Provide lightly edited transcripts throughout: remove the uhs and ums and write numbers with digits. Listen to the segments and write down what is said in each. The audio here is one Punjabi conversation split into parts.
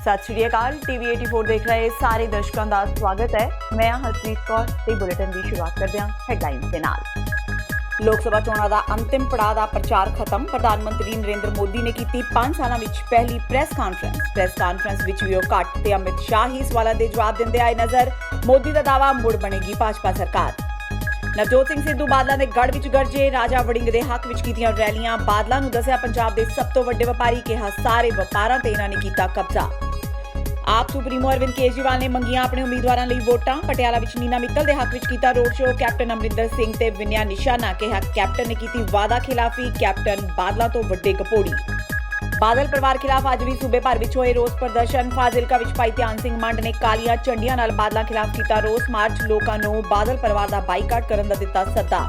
सत श्री अकाल। टीवी 84 देख रहे सारे दर्शकों का स्वागत है। मैं हरप्रीत कौर ते बुलेटिन की शुरुआत करते हैं हैडलाइनस के नाल। लोक सभा चोणां दा अंतिम पड़ाव दा प्रचार खत्म। प्रधानमंत्री नरेंद्र मोदी ने की 5 साल विच पहली प्रेस कॉन्फ्रेंस विच भी घट ते अमित शाह ही सवालों के जवाब देंदे आए नजर। मोदी का दावा मुड़ बनेगी भाजपा सरकार। नवजोत सिंह सिद्धू बादलों के गढ़ विच गरजे। राजा वड़िंग के हक विच कीतियां रैलियां। बादलों नूं दस्सिया पंजाब के सब तो वड्डे व्यापारी, कहा सारे व्यापारां ते इन्हां ने कीता कब्जा। आप सुप्रीमो अरविंद केजरीवाल ने मंगियां अपने उम्मीदवारों लिए वोटां। पटियाला विच नीना मित्तल के हक विच कीता road show. Captain Amarinder Singh ते विनिया निशाना, कहा कैप्टन ने की वादा खिलाफी। कैप्टन बादलों तो वड्डे कपोड़ी। बादल परिवार खिलाफ अज भी सूबे भर विच होए रोस प्रदर्शन। फाजिलका विच भाई ध्यान सिंह मंड ने कालियां झंडियां नाल बादलों खिलाफ कीता रोस मार्च। लोकां नूं बादल परिवार दा बाईकाट करन दा दिता सद्दा।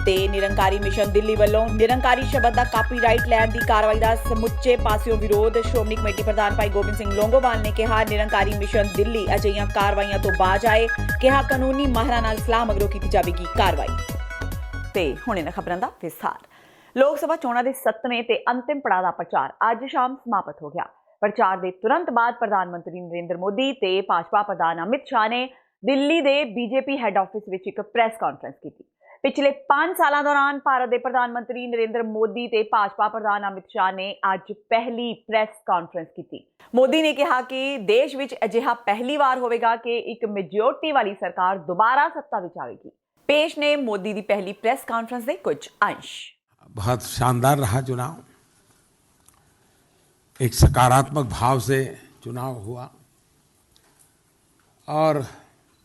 ते निरंकारी मिशन दिल्ली वालों निरंकारी शब्द का कापीराइट लैण दी कार्रवाई का समुचे पासियों विरोध। श्रोमणी कमेटी प्रधान भाई गोबिंद सिंह लोंगोवाल ने कहा निरंकारी मिशन दिल्ली अजिहियां कार्रवाइयां तो बाज आए। कहा कानूनी माहरां नाल सलाह मगरों की जाएगी कार्रवाई। ते हुण इन्हां खबरां दा विस्तार। लोक सभा चोणां दे 7वें ते अंतिम पड़ाव का प्रचार अज शाम समाप्त हो गया। प्रचार के तुरंत बाद प्रधानमंत्री नरेंद्र मोदी ते भाजपा प्रधान अमित शाह ने दिल्ली के बीजेपी हैड ऑफिस विच एक प्रेस कॉन्फ्रेंस की। पिछले 5 सालों दौरान भारत के प्रधानमंत्री नरेंद्र मोदी ते भाजपा प्रधान अमित शाह ने अज पहली प्रेस कॉन्फ्रेंस की। मोदी ने कहा कि देश विच अजिहा पहली बार होगा कि एक मेजोरिटी वाली सरकार दोबारा सत्ता विच आएगी। पेश ने मोदी की पहली प्रेस कॉन्फ्रेंस के कुछ अंश। बहुत शानदार रहा चुनाव। एक सकारात्मक भाव से चुनाव हुआ और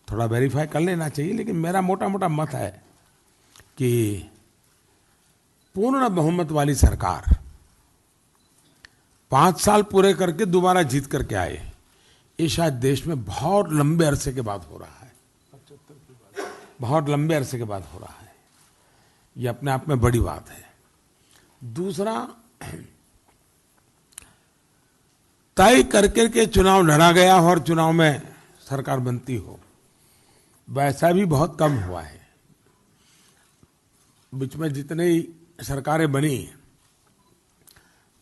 थोड़ा वेरीफाई कर लेना चाहिए, लेकिन मेरा मोटा मोटा मत है कि पूर्ण बहुमत वाली सरकार 5 साल पूरे करके दोबारा जीत करके आए, ये शायद देश में बहुत लंबे अरसे के बाद हो रहा है। बहुत लंबे अरसे के बाद हो रहा है। ये अपने आप में बड़ी बात है। दूसरा, तय करके के चुनाव लड़ा गया हो और चुनाव में सरकार बनती हो, वैसा भी बहुत कम हुआ है। बीच में जितनी सरकारें बनी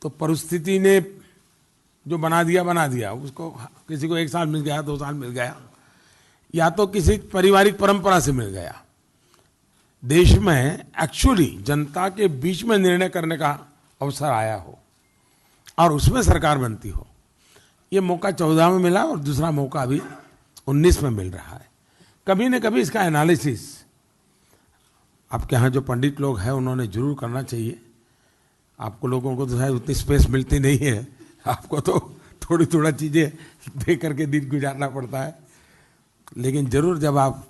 तो परिस्थिति ने जो बना दिया। उसको किसी को 1 साल मिल गया, 2 साल मिल गया, या तो किसी पारिवारिक परंपरा से मिल गया। देश में एक्चुअली जनता के बीच में निर्णय करने का अवसर आया हो और उसमें सरकार बनती हो, ये मौका 14 में मिला और दूसरा मौका अभी 19 में मिल रहा है। कभी न कभी इसका एनालिसिस आपके यहाँ जो पंडित लोग हैं उन्होंने जरूर करना चाहिए। आपको लोगों को तो शायद उतनी स्पेस मिलती नहीं है, आपको तो थोड़ा चीज़ें दे करके दिन गुजारना पड़ता है, लेकिन जरूर जब आप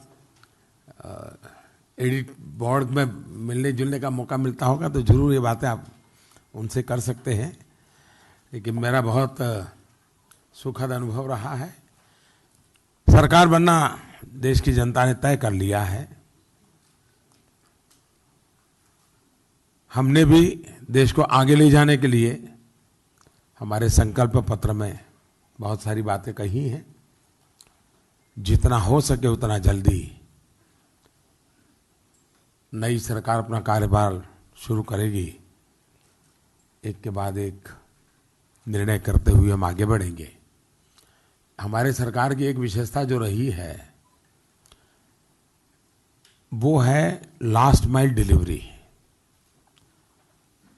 एडिट बोर्ड में मिलने जुलने का मौका मिलता होगा तो जरूर ये बातें आप उनसे कर सकते हैं। लेकिन मेरा बहुत सुखद अनुभव रहा है। सरकार बनना देश की जनता ने तय कर लिया है। हमने भी देश को आगे ले जाने के लिए हमारे संकल्प पत्र में बहुत सारी बातें कही हैं। जितना हो सके उतना जल्दी नई सरकार अपना कार्यभार शुरू करेगी। एक के बाद एक निर्णय करते हुए हम आगे बढ़ेंगे। हमारे सरकार की एक विशेषता जो रही है वो है लास्ट माइल डिलीवरी,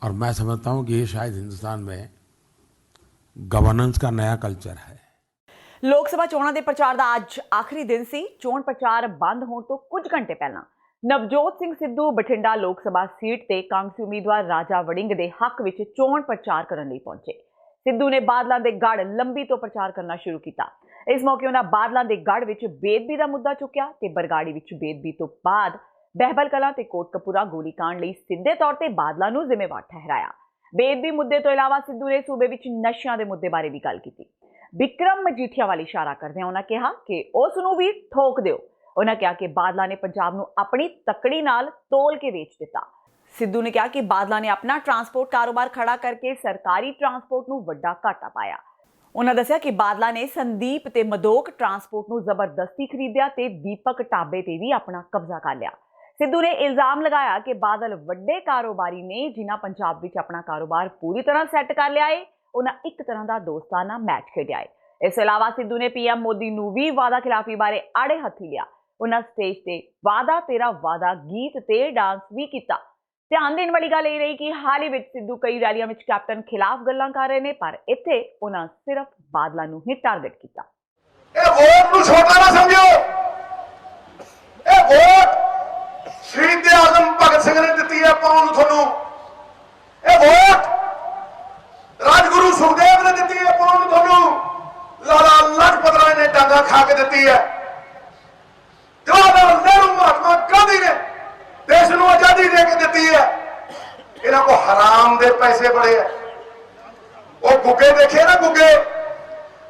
और मैं समझता हूं कि ये शायद हिंदुस्तान में गवर्नेंस का नया कल्चर है। लोक सभा चोणां दे प्रचार दा अज आखिरी दिन सी। चोण प्रचार बंद होने तो कुछ घंटे पहला नवजोत सिंह सिद्धू बठिंडा लोक सभा सीट ते कांग्रेसी उम्मीदवार राजा वड़िंग दे हक विच चोण प्रचार करने लई पहुंचे। सिद्धू ने बादलों के गढ़ लंबी तो प्रचार करना शुरू किया। इस मौके उन्होंने बादलों के गढ़ विच बेदबी का मुद्दा चुक्या ते बरगाड़ी विच बेदबी तो बाद बहबल कलां ते कोटकपुरा गोलीकांड लई सीधे तौर पर बादलों नूं जिम्मेवार ठहराया। बेदबी मुद्दे तो इलावा सिद्धू ने सूबे विच नशियां दे मुद्दे बारे भी गल की। विक्रम मजीठिया वाली इशारा करदे उन्होंने कहा कि उस नूं भी ठोक दिओ। उन्होंने कहा कि बादलों ने पंजाब नूं अपनी तकड़ी नाल तोल के बेच दिता। सिद्धू ने कहा कि बादलों ने अपना ट्रांसपोर्ट कारोबार खड़ा करके सरकारी ट्रांसपोर्ट नूं वड्डा घाटा पाया। उन्होंने दस्सिया कि बादलों ने संदीप ते मदोक ट्रांसपोर्ट नूं जबरदस्ती खरीदिया ते दीपक ढाबे ते भी अपना कब्जा कर लिया। सिद्धू ने इल्जाम लगाया कि बादल वड्डे कारोबारी ने जिन्हां पंजाब विच अपना कारोबार पूरी तरह सैट कर लिया है, ਉਹਨਾਂ ਇੱਕ ਤਰ੍ਹਾਂ ਦਾ ਦੋਸਤਾਨਾ ਮੈਚ ਖੇਡਿਆ ਹੈ। ਇਸ ਤੋਂ ਇਲਾਵਾ ਸਿੱਧੂ ਨੇ ਪੀਐਮ ਮੋਦੀ ਨੂੰ ਵੀ ਵਾਅਦਾ ਖਿਲਾਫੀ ਬਾਰੇ ਆੜੇ ਹੱਥੀ ਲਿਆ। ਉਹਨਾਂ ਸਟੇਜ ਤੇ ਵਾਅਦਾ ਤੇਰਾ ਵਾਅਦਾ ਗੀਤ ਤੇ ਡਾਂਸ ਵੀ ਕੀਤਾ। ਧਿਆਨ ਦੇਣ ਵਾਲੀ ਗੱਲ ਇਹ ਰਹੀ ਕਿ ਹਾਲ ਹੀ ਵਿੱਚ ਸਿੱਧੂ ਕਈ ਰੈਲੀਆਂ ਵਿੱਚ ਕੈਪਟਨ ਖਿਲਾਫ ਗੱਲਾਂ ਕਰ ਰਹੇ ਨੇ, ਪਰ ਇੱਥੇ ਉਹਨਾਂ ਸਿਰਫ ਬਾਦਲਾਂ ਨੂੰ ਹੀ ਟਾਰਗੇਟ ਕੀਤਾ। ਇਹ ਵੋਟ ਨੂੰ ਛੋਟਾ ਨਾ ਸਮਝੋ, ਇਹ ਵੋਟ ਸ਼ਹੀਦ ਆਜ਼ਮ ਭਗਤ ਸਿੰਘ ਨੇ ਦਿੱਤੀ ਹੈ ਪਾਉਣ ਨੂੰ ਤੁਹਾਨੂੰ। ਇਹ ਵੋਟ ਰਾਜਗੁਰੂ ਸੁਖਦੇਵ ਨੇ ਦਿੱਤੀ ਹੈ ਪਾਉਣ ਨੂੰ ਤੁਹਾਨੂੰ। ਲਾਲਾ ਲਾਜਪਤ ਰਾਏ ਨੇ ਡਾਂਗਾ ਖਾ ਕੇ ਦਿੱਤੀ ਹੈ। ਜਵਾਹਰ ਲਾਲ ਨਹਿਰੂ ਮਹਾਤਮਾ ਗਾਂਧੀ ਨੇ ਦੇਸ਼ ਨੂੰ ਆਜ਼ਾਦੀ ਦੇ ਕੇ ਦਿੱਤੀ ਹੈ। ਇਹਨਾਂ ਕੋ ਹਰਾਮ ਦੇ ਪੈਸੇ ਬੜੇ ਆ। ਉਹ ਗੁੱਗੇ ਦੇਖੇ ਨਾ,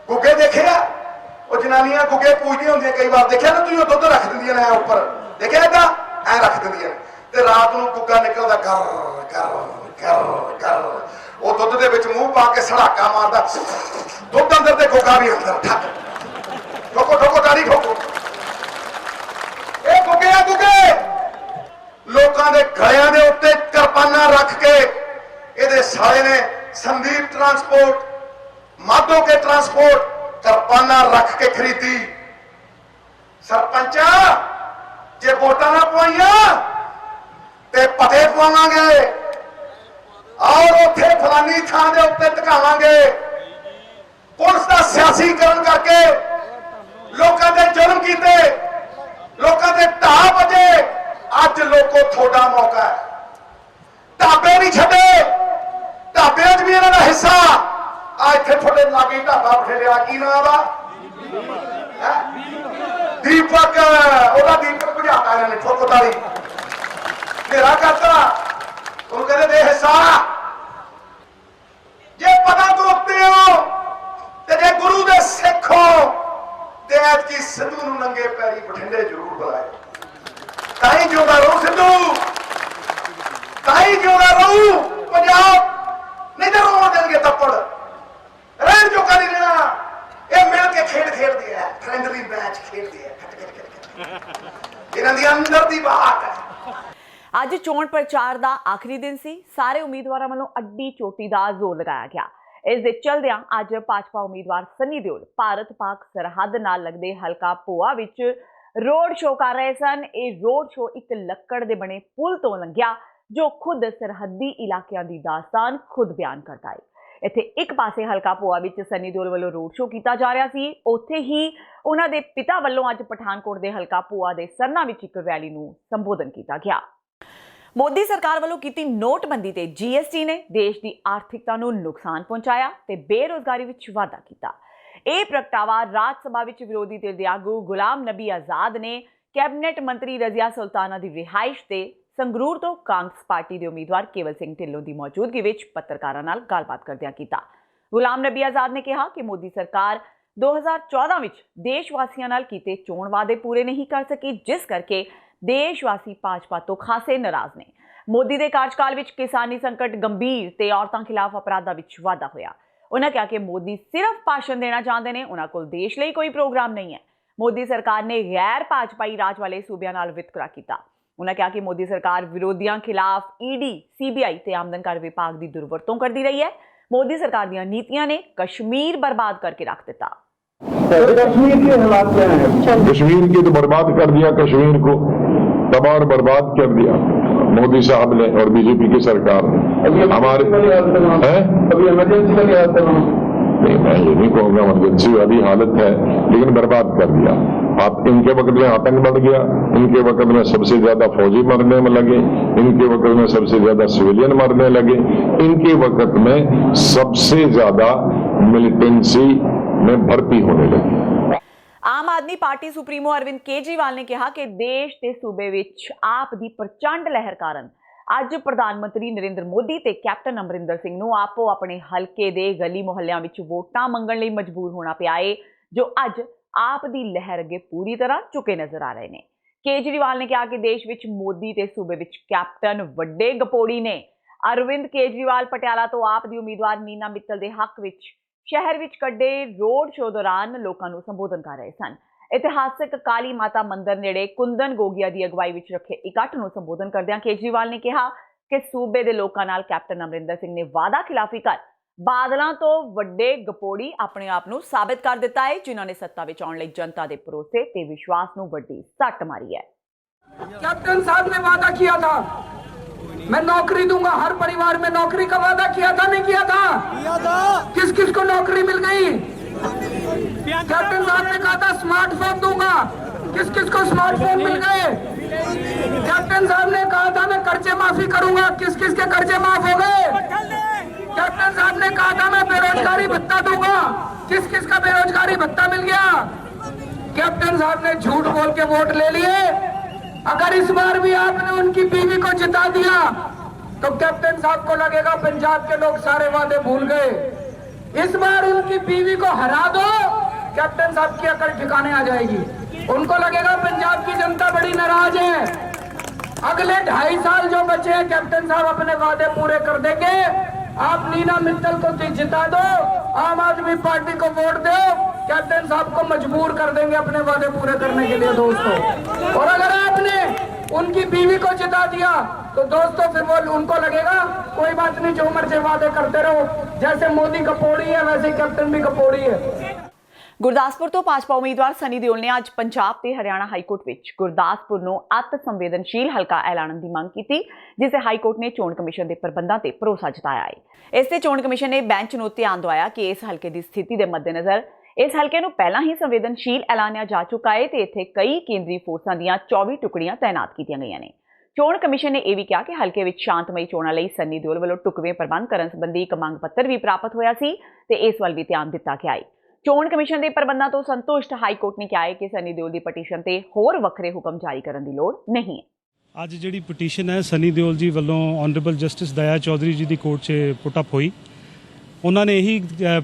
ਗੁੱਗੇ ਦੇਖੇ ਆ। ਉਹ ਜਨਾਨੀਆਂ ਗੁੱਗੇ ਪੂਜਦੀਆਂ ਹੁੰਦੀਆਂ, ਕਈ ਵਾਰ ਦੇਖਿਆ ਨਾ ਤੁਸੀਂ, ਉਹ ਦੁੱਧ ਰੱਖ ਦਿੰਦੀਆਂ ਨੇ ਉੱਪਰ, ਦੇਖਿਆ ਏਦਾਂ ਐ ਰੱਖ ਦਿੰਦੀਆਂ ਤੇ ਰਾਤ ਨੂੰ ਗੁੱਗਾ ਨਿਕਲਦਾ ਕਰ ਕਰ ਕਰ ਕਰ, ਉਹ ਦੁੱਧ ਦੇ ਵਿੱਚ ਮੂੰਹ ਪਾ ਕੇ ਸੜਾਕਾ ਮਾਰਦਾ, ਦੁੱਧ ਅੰਦਰ ਤੇ ਗੁੱਗਾ ਵੀ ਅੰਦਰ। ਠੋਕੋ ਠੋਕੋ ਤਾੜੀ ਠੋਕੋ। ਇਹ ਗੁੱਗੇ ਆ ਗੁੱਗੇ, ਲੋਕਾਂ ਦੇ ਗਲਿਆਂ ਦੇ ਉੱਤੇ ਕਿਰਪਾਨਾਂ ਰੱਖ ਕੇ ਇਹਦੇ ਸਾਲੇ ਨੇ ਸੰਦੀਪ ਟਰਾਂਸਪੋਰਟ, ਮਾਧੋ ਕੇ ਟਰਾਂਸਪੋਰਟ ਕਿਰਪਾਨਾਂ ਰੱਖ ਕੇ ਖਰੀਦੀ। ਸਰਪੰਚਾ ਜੇ ਵੋਟਾਂ ਨਾ ਪਵਾਈਆਂ ਤੇ ਪਤੇ ਪਵਾਵਾਂਗੇ, ਔਰ ਉੱਥੇ ਫਲਾਨੀ ਥਾਂ ਦੇ ਉੱਤੇ ਟਿਕਾਵਾਂਗੇ। ਪੁਲਿਸ ਦਾ ਸਿਆਸੀਕਰਨ ਕਰਕੇ ਲੋਕਾਂ ਦੇ ਜ਼ੁਲਮ ਕੀਤੇ, ਲੋਕਾਂ ਦੇ ਢਾਹ ਵੱਜੇ। ਅੱਜ ਲੋਕੋ ਤੁਹਾਡਾ ਮੌਕਾ ਹੈ। ਢਾਬੇ ਨਹੀਂ ਛੱਡੇ, ਢਾਬਿਆਂ 'ਚ ਵੀ ਇਹਨਾਂ ਦਾ ਹਿੱਸਾ। ਆ ਇੱਥੇ ਤੁਹਾਡੇ ਲਾਗੇ ਢਾਬਾ ਬਠਿੰਡਿਆ, ਕੀ ਨਾਮ ਦਾ? ਦੀਪਕ, ਉਹਦਾ ਦੀਪਕ ਬੁਝਾਤਾ ਇਹਨਾਂ ਨੇ, ਠੋਕੋ ਤਾਲੀ, ਹਨੇਰਾ ਕਰਤਾ। ਉਹਨੂੰ ਕਹਿੰਦੇ ਦੇ ਹਿੱਸਾ। ਜੇ ਪਤਾ ਤੋਂ ਉੱਤੇ ਹੋ ਤੇ ਜੇ ਗੁਰੂ ਦੇ ਸਿੱਖ ਹੋ ਤੇ ਐਤਕੀ ਸਿੱਧੂ ਨੂੰ ਨੰਗੇ ਪੈਰੀ ਬਠਿੰਡੇ ਜ਼ਰੂਰ ਬੁਲਾਏ। ਤਾਂ ਹੀ ਜਿਉਂਦਾ ਰਹੂ ਸਿੱਧੂ, ਤਾਂ ਹੀ ਜਿਉਂਦਾ ਰਹੂ ਪੰਜਾਬ। ਨਹੀਂ ਤਾਂ ਰੋਣ ਦੇਣਗੇ ਥੱਪੜ, ਰਹਿਣ ਜੋਗਾ ਨਹੀਂ ਰਹਿਣਾ। ਇਹ ਮਿਲ ਕੇ ਖੇਡਦੇ ਆ, ਫਰੈਂਡਲੀ ਮੈਚ ਖੇਡਦੇ ਆ। ਇਹਨਾਂ ਦੀ ਅੰਦਰ ਦੀ ਬਾਤ ਹੈ। ਅੱਜ ਚੋਣ ਪ੍ਰਚਾਰ ਦਾ ਆਖਰੀ ਦਿਨ ਸੀ। ਸਾਰੇ ਉਮੀਦਵਾਰਾਂ ਵੱਲੋਂ ਅੱਡੀ ਚੋਟੀ ਦਾ ਜ਼ੋਰ ਲਗਾਇਆ ਗਿਆ। ਇਸ ਦੇ ਚਲਦਿਆਂ ਅੱਜ ਭਾਜਪਾ ਉਮੀਦਵਾਰ ਸਨੀ ਦਿਓਲ ਭਾਰਤ-ਪਾਕ ਸਰਹੱਦ ਨਾਲ ਲੱਗਦੇ ਹਲਕਾ ਭੋਆ ਵਿੱਚ ਰੋਡ ਸ਼ੋਅ ਕਰ ਰਹੇ ਸਨ। ਇਹ ਰੋਡ ਸ਼ੋਅ ਇੱਕ ਲੱਕੜ ਦੇ ਬਣੇ ਪੁਲ ਤੋਂ ਲੰਘਿਆ, ਜੋ ਖੁਦ ਸਰਹੱਦੀ ਇਲਾਕਿਆਂ ਦੀ ਦਾਸਤਾਨ ਖੁਦ ਬਿਆਨ ਕਰਦਾ ਹੈ। ਇੱਥੇ ਇੱਕ ਪਾਸੇ ਹਲਕਾ ਭੋਆ ਵਿੱਚ ਸਨੀ ਦਿਓਲ ਵੱਲੋਂ ਰੋਡ ਸ਼ੋਅ ਕੀਤਾ ਜਾ ਰਿਹਾ ਸੀ, ਉੱਥੇ ਹੀ ਉਹਨਾਂ ਦੇ ਪਿਤਾ ਵੱਲੋਂ ਅੱਜ ਪਠਾਨਕੋਟ ਦੇ ਹਲਕਾ ਭੋਆ ਦੇ ਸਰਨਾ ਵਿੱਚ ਇੱਕ ਰੈਲੀ ਨੂੰ ਸੰਬੋਧਨ ਕੀਤਾ ਗਿਆ। ਮੋਦੀ ਸਰਕਾਰ ਵੱਲੋਂ ਕੀਤੀ ਨੋਟਬੰਦੀ ਤੇ GST ਨੇ ਦੇਸ਼ ਦੀ ਆਰਥਿਕਤਾ ਨੂੰ ਨੁਕਸਾਨ ਪਹੁੰਚਾਇਆ ਤੇ ਬੇਰੁਜ਼ਗਾਰੀ ਵਿੱਚ ਵਾਧਾ ਕੀਤਾ। ਇਹ ਪ੍ਰਗਟਾਵਾ ਰਾਜ ਸਭਾ ਵਿੱਚ ਵਿਰੋਧੀ ਧਿਰ ਦੇ ਆਗੂ ਗੁਲਾਮ ਨਬੀ ਆਜ਼ਾਦ ਨੇ ਕੈਬਨਿਟ ਮੰਤਰੀ ਰਜ਼ੀਆ ਸੁਲਤਾਨਾ ਦੀ ਰਿਹਾਇਸ਼ ਤੇ ਸੰਗਰੂਰ ਤੋਂ ਕਾਂਗਰਸ ਪਾਰਟੀ ਦੇ ਉਮੀਦਵਾਰ ਕੇਵਲ ਸਿੰਘ ਢਿੱਲੋਂ ਦੀ ਮੌਜੂਦਗੀ ਵਿੱਚ ਪੱਤਰਕਾਰਾਂ ਨਾਲ ਗੱਲਬਾਤ ਕਰਦਿਆਂ ਕੀਤਾ। ਗੁਲਾਮ ਨਬੀ ਆਜ਼ਾਦ ਨੇ ਕਿਹਾ ਕਿ ਮੋਦੀ ਸਰਕਾਰ 2014 ਵਿੱਚ ਦੇਸ਼ ਵਾਸੀਆਂ ਨਾਲ ਕੀਤੇ ਚੋਣ ਵਾਅਦੇ ਪੂਰੇ ਨਹੀਂ ਕਰ ਸਕੀ, ਜਿਸ ਕਰਕੇ ਦੇਸ਼ ਵਾਸੀ ਭਾਜਪਾ ਤੋਂ ਖਾਸੇ ਨਾਰਾਜ਼ ਨੇ। ਮੋਦੀ ਦੇ ਕਾਰਜਕਾਲ ਵਿੱਚ ਕਿਸਾਨੀ ਸੰਕਟ ਗੰਭੀਰ ਤੇ ਔਰਤਾਂ ਖਿਲਾਫ ਅਪਰਾਧਾਂ ਵਿੱਚ ਵਾਧਾ ਹੋਇਆ। ਉਹਨਾਂ ਕਿਹਾ ਕਿ ਮੋਦੀ ਸਿਰਫ ਭਾਸ਼ਣ ਦੇਣਾ ਚਾਹੁੰਦੇ ਨੇ, ਉਹਨਾਂ ਕੋਲ ਦੇਸ਼ ਲਈ ਕੋਈ ਪ੍ਰੋਗਰਾਮ ਨਹੀਂ ਹੈ। ਮੋਦੀ ਸਰਕਾਰ ਨੇ ਗੈਰ ਭਾਜਪਾਈ ਰਾਜ ਵਾਲੇ ਸੂਬਿਆਂ ਨਾਲ ਵਿਤਕਰਾ ਕੀਤਾ। ਉਹਨਾਂ ਕਿਹਾ ਕਿ ਮੋਦੀ ਸਰਕਾਰ ਵਿਰੋਧੀਆਂ ਖਿਲਾਫ ED, CBI ਤੇ ਆਮਦਨ ਕਰ ਵਿਭਾਗ ਦੀ ਦੁਰਵਰਤੋਂ ਕਰਦੀ ਰਹੀ ਹੈ। ਮੋਦੀ सरकार ਦੀਆਂ ਨੀਤੀਆਂ ਨੇ कश्मीर बर्बाद करके रख दिता। कश्मीर के हालात क्या है? कश्मीर की तो बर्बाद कर दिया, कश्मीर को तबाह और बर्बाद कर दिया मोदी साहब ने और बीजेपी की सरकार ने। हमारे अभी इमरजेंसी का लिहाज नहीं, मैं ये नहीं कहूँगा इमरजेंसी वाली हालत है, लेकिन बर्बाद कर दिया। आप इनके वक्त में आतंक बढ़ गया, इनके वक्त में सबसे ज्यादा फौजी मरने में लगे, इनके वक्त में सबसे ज्यादा सिविलियन मरने लगे, इनके वक्त में सबसे ज्यादा मिलिटेंसी में भर्ती होने लगी। ਆਮ ਆਦਮੀ ਪਾਰਟੀ ਸੁਪਰੀਮੋ ਅਰਵਿੰਦ ਕੇਜਰੀਵਾਲ ਨੇ ਕਿਹਾ ਕਿ ਦੇਸ਼ ਤੇ ਸੂਬੇ ਵਿੱਚ ਆਪ ਦੀ ਪ੍ਰਚੰਡ ਲਹਿਰ ਕਾਰਨ ਅੱਜ ਪ੍ਰਧਾਨ ਮੰਤਰੀ ਨਰਿੰਦਰ ਮੋਦੀ ਤੇ ਕੈਪਟਨ ਅਮਰਿੰਦਰ ਸਿੰਘ ਨੂੰ ਆਪੋ ਆਪਣੇ ਹਲਕੇ ਦੇ ਗਲੀ ਮੁਹੱਲਿਆਂ ਵਿੱਚ ਵੋਟਾਂ ਮੰਗਣ ਲਈ ਮਜਬੂਰ ਹੋਣਾ ਪਿਆ ਏ, ਜੋ ਅੱਜ ਆਪ ਦੀ ਲਹਿਰ ਅੱਗੇ ਪੂਰੀ ਤਰ੍ਹਾਂ ਝੁਕੇ ਨਜ਼ਰ ਆ ਰਹੇ ਨੇ। ਕੇਜਰੀਵਾਲ ਨੇ ਕਿਹਾ ਕਿ ਦੇਸ਼ ਵਿੱਚ ਮੋਦੀ ਤੇ ਸੂਬੇ ਵਿੱਚ ਕੈਪਟਨ ਵੱਡੇ ਗਪੋੜੀ ਨੇ। ਅਰਵਿੰਦ ਕੇਜਰੀਵਾਲ ਪਟਿਆਲਾ ਤੋਂ ਆਪ ਦੀ ਉਮੀਦਵਾਰ ਨੀਨਾ ਮਿੱਤਲ ਦੇ ਹੱਕ ਵਿੱਚ ਸ਼ਹਿਰ ਵਿੱਚ ਕੱਢੇ ਰੋਡ ਸ਼ੋਅ ਦੌਰਾਨ ਲੋਕਾਂ ਨੂੰ ਸੰਬੋਧਨ ਕਰ ਰਹੇ ਸਨ। ਇਤਿਹਾਸਕ ਕਾਲੀ ਮਾਤਾ ਮੰਦਿਰ ਨੇੜੇ ਕੁੰਦਨ ਗੋਗੀਆ ਦੀ ਅਗਵਾਈ ਵਿੱਚ ਰੱਖੇ ਇਕੱਠ ਨੂੰ ਸੰਬੋਧਨ ਕਰਦਿਆਂ ਕੇਜਰੀਵਾਲ ਨੇ ਕਿਹਾ ਕਿ ਸੂਬੇ ਦੇ ਲੋਕਾਂ ਨਾਲ ਕੈਪਟਨ ਅਮਰਿੰਦਰ ਸਿੰਘ ਨੇ ਵਾਅਦਾ ਖਿਲਾਫੀ ਕਰ ਬਾਦਲਾਂ ਤੋਂ ਵੱਡੇ ਗਪੋੜੀ ਆਪਣੇ ਆਪ ਨੂੰ ਸਾਬਿਤ ਕਰ ਦਿੱਤਾ ਹੈ, ਜਿਨ੍ਹਾਂ ਨੇ ਸੱਤਾ ਵਿੱਚ ਆਉਣ ਲਈ ਜਨਤਾ ਦੇ ਭਰੋਸੇ ਤੇ ਵਿਸ਼ਵਾਸ ਨੂੰ ਵੱਡੀ ਸੱਟ ਮਾਰੀ ਹੈ। कैप्टन साहब ने वादा किया था मैं नौकरी दूंगा, हर परिवार में नौकरी का वादा किया था, नहीं किया था? किस किस को नौकरी मिल गई? कैप्टन साहब ने कहा था स्मार्टफोन दूंगा, किस किस को स्मार्टफोन मिल गए? कैप्टन साहब ने कहा था मैं कर्जे माफी करूंगा, किस किस के कर्जे माफ हो गए? कैप्टन साहब ने कहा था मैं बेरोजगारी भत्ता दूंगा, किस किस का बेरोजगारी भत्ता मिल गया? कैप्टन साहब ने झूठ बोल के वोट ले लिए। अगर इस बार भी आपने उनकी बीवी को जिता दिया तो कैप्टन साहब को लगेगा पंजाब के लोग सारे वादे भूल गए। इस बार उनकी बीवी को हरा दो, कैप्टन साहब की अकल ठिकाने आ जाएगी। उनको लगेगा पंजाब की जनता बड़ी नाराज है। अगले 2.5 साल जो बचे हैं कैप्टन साहब अपने वादे पूरे कर देंगे। आप नीना मित्तल को जिता दो, आम आदमी पार्टी को वोट दो, कैप्टन साहब को मजबूर कर देंगे अपने वादे पूरे करने के लिए दोस्तों। और अगर आपने उनकी बीवी को जिता दिया तो दोस्तों फिर वो उनको लगेगा कोई बात नहीं, जो मर्जी वादे करते रहो, जैसे मोदी कपोड़ी है वैसे कैप्टन भी कपोड़ी है। ਗੁਰਦਾਸਪੁਰ ਤੋਂ ਭਾਜਪਾ ਉਮੀਦਵਾਰ ਸਨੀ ਦਿਓਲ ਨੇ ਅੱਜ ਪੰਜਾਬ ਤੇ ਹਰਿਆਣਾ ਹਾਈਕੋਰਟ ਵਿੱਚ ਗੁਰਦਾਸਪੁਰ ਨੂੰ ਅਤ ਸੰਵੇਦਨਸ਼ੀਲ ਹਲਕਾ ਐਲਾਨਣ ਦੀ ਮੰਗ ਕੀਤੀ, ਜਿਸ ਤੇ ਹਾਈਕੋਰਟ ਨੇ ਚੋਣ ਕਮਿਸ਼ਨ ਦੇ ਪ੍ਰਬੰਧਾਂ ਤੇ ਭਰੋਸਾ ਜਤਾਇਆ ਹੈ। ਇਸ ਤੇ ਚੋਣ ਕਮਿਸ਼ਨ ਨੇ ਬੈਂਚ ਨੂੰ ਧਿਆਨ ਦਿਵਾਇਆ ਕਿ ਇਸ ਹਲਕੇ ਦੀ ਸਥਿਤੀ ਦੇ ਮੱਦੇਨਜ਼ਰ ਇਸ ਹਲਕੇ ਨੂੰ ਪਹਿਲਾਂ ਹੀ ਸੰਵੇਦਨਸ਼ੀਲ ਐਲਾਨਿਆ ਜਾ ਚੁੱਕਾ ਹੈ ਤੇ ਇੱਥੇ ਕਈ ਕੇਂਦਰੀ ਫੋਰਸਾਂ ਦੀਆਂ 24 ਟੁਕੜੀਆਂ ਤਾਇਨਾਤ ਕੀਤੀਆਂ ਗਈਆਂ ਨੇ। ਚੋਣ ਕਮਿਸ਼ਨ ਨੇ ਇਹ ਵੀ ਕਿਹਾ ਕਿ ਹਲਕੇ ਵਿੱਚ ਸ਼ਾਂਤਮਈ ਚੋਣਾਂ ਲਈ ਸਨੀ ਦਿਓਲ ਵੱਲੋਂ ਢੁਕਵੇਂ ਪ੍ਰਬੰਧ ਕਰਨ ਸੰਬੰਧੀ ਇੱਕ ਮੰਗ ਪੱਤਰ ਵੀ ਪ੍ਰਾਪਤ ਹੋਇਆ ਸੀ ਤੇ ਇਸ ਵੱਲ ਵੀ ਧਿਆਨ ਦਿੱਤਾ ਗਿਆ ਹੈ। ਚੋਣ ਕਮਿਸ਼ਨ ਦੇ ਪ੍ਰਬੰਧਾਂ ਤੋਂ ਸੰਤੁਸ਼ਟ ਹਾਈਕੋਰਟ ਨੇ ਕਿਹਾ ਹੈ ਕਿ ਸਨੀ ਦਿਓਲ ਦੀ ਪਟੀਸ਼ਨ ਤੇ ਹੋਰ ਵੱਖਰੇ ਹੁਕਮ ਜਾਰੀ ਕਰਨ ਦੀ ਲੋੜ ਨਹੀਂ ਹੈ। ਅੱਜ ਜਿਹੜੀ ਪਟੀਸ਼ਨ ਹੈ ਸਨੀ ਦਿਓਲ ਜੀ ਵੱਲੋਂ ਆਨਰੇਬਲ ਜਸਟਿਸ ਦਇਆ ਚੌਧਰੀ ਜੀ ਦੀ ਕੋਰਟ 'ਚ ਪੁੱਟ ਅਪ ਹੋਈ। ਉਹਨਾਂ ਨੇ ਇਹੀ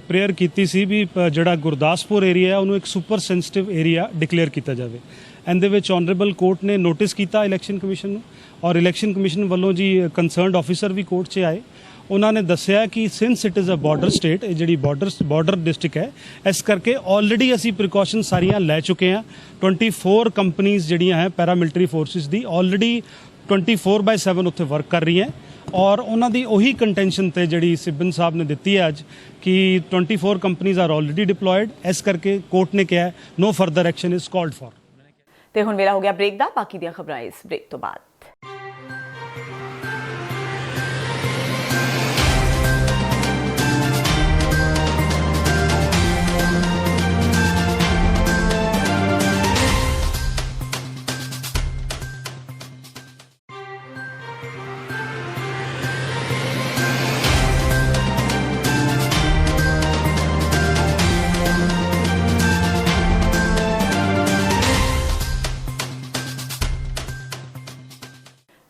ਪ੍ਰੇਅਰ ਕੀਤੀ ਸੀ ਵੀ ਜਿਹੜਾ ਗੁਰਦਾਸਪੁਰ ਏਰੀਆ ਹੈ ਉਹਨੂੰ ਇੱਕ ਸੁਪਰ ਸੈਂਸਿਟਿਵ ਏਰੀਆ ਡਿਕਲੇਅਰ ਕੀਤਾ ਜਾਵੇ। ਇਹਦੇ ਵਿੱਚ ਆਨਰੇਬਲ ਕੋਰਟ ਨੇ ਨੋਟਿਸ ਕੀਤਾ ਇਲੈਕਸ਼ਨ ਕਮਿਸ਼ਨ ਨੂੰ, ਔਰ ਇਲੈਕਸ਼ਨ ਕਮਿਸ਼ਨ ਵੱਲੋਂ ਜੀ ਕੰਸਰਨਡ ਆਫੀਸਰ ਵੀ ਕੋਰਟ 'ਚ ਆਏ। ਉਹਨਾਂ ਨੇ ਦੱਸਿਆ ਕਿ since it is a border state, ਇਹ ਜਿਹੜੀ ਬਾਰਡਰ ਡਿਸਟ੍ਰਿਕਟ ਹੈ, ਇਸ ਕਰਕੇ ਆਲਰੇਡੀ ਅਸੀਂ ਪ੍ਰੀਕਾਸ਼ਨ ਸਾਰੀਆਂ ਲੈ ਚੁੱਕੇ ਹਾਂ। 24 ਕੰਪਨੀਆਂ ਜਿਹੜੀਆਂ ਹੈ ਪੈਰਾਮਿਲਟਰੀ ਫੋਰਸਿਸ ਦੀ ਆਲਰੇਡੀ 24/7 ਉੱਥੇ ਵਰਕ ਕਰ ਰਹੀਆਂ, ਔਰ ਉਹਨਾਂ ਦੀ ਉਹੀ ਕੰਟੈਂਸ਼ਨ ਤੇ ਜਿਹੜੀ ਸਿਬਨ ਸਾਹਿਬ ਨੇ ਦਿੱਤੀ ਹੈ ਅੱਜ ਕਿ 24 ਕੰਪਨੀਆਂ ਆਰ ਆਲਰੇਡੀ ਡਿਪਲੋਇਡ। ਇਸ ਕਰਕੇ ਕੋਰਟ ਨੇ ਕਿਹਾ no further action is called for. ਤੇ ਹੁਣ ਵੇਲਾ ਹੋ ਗਿਆ ਬ੍ਰੇਕ ਦਾ, ਬਾਕੀ ਦੀਆਂ ਖਬਰਾਂ ਇਸ ਬ੍ਰੇਕ ਤੋਂ ਬਾਅਦ।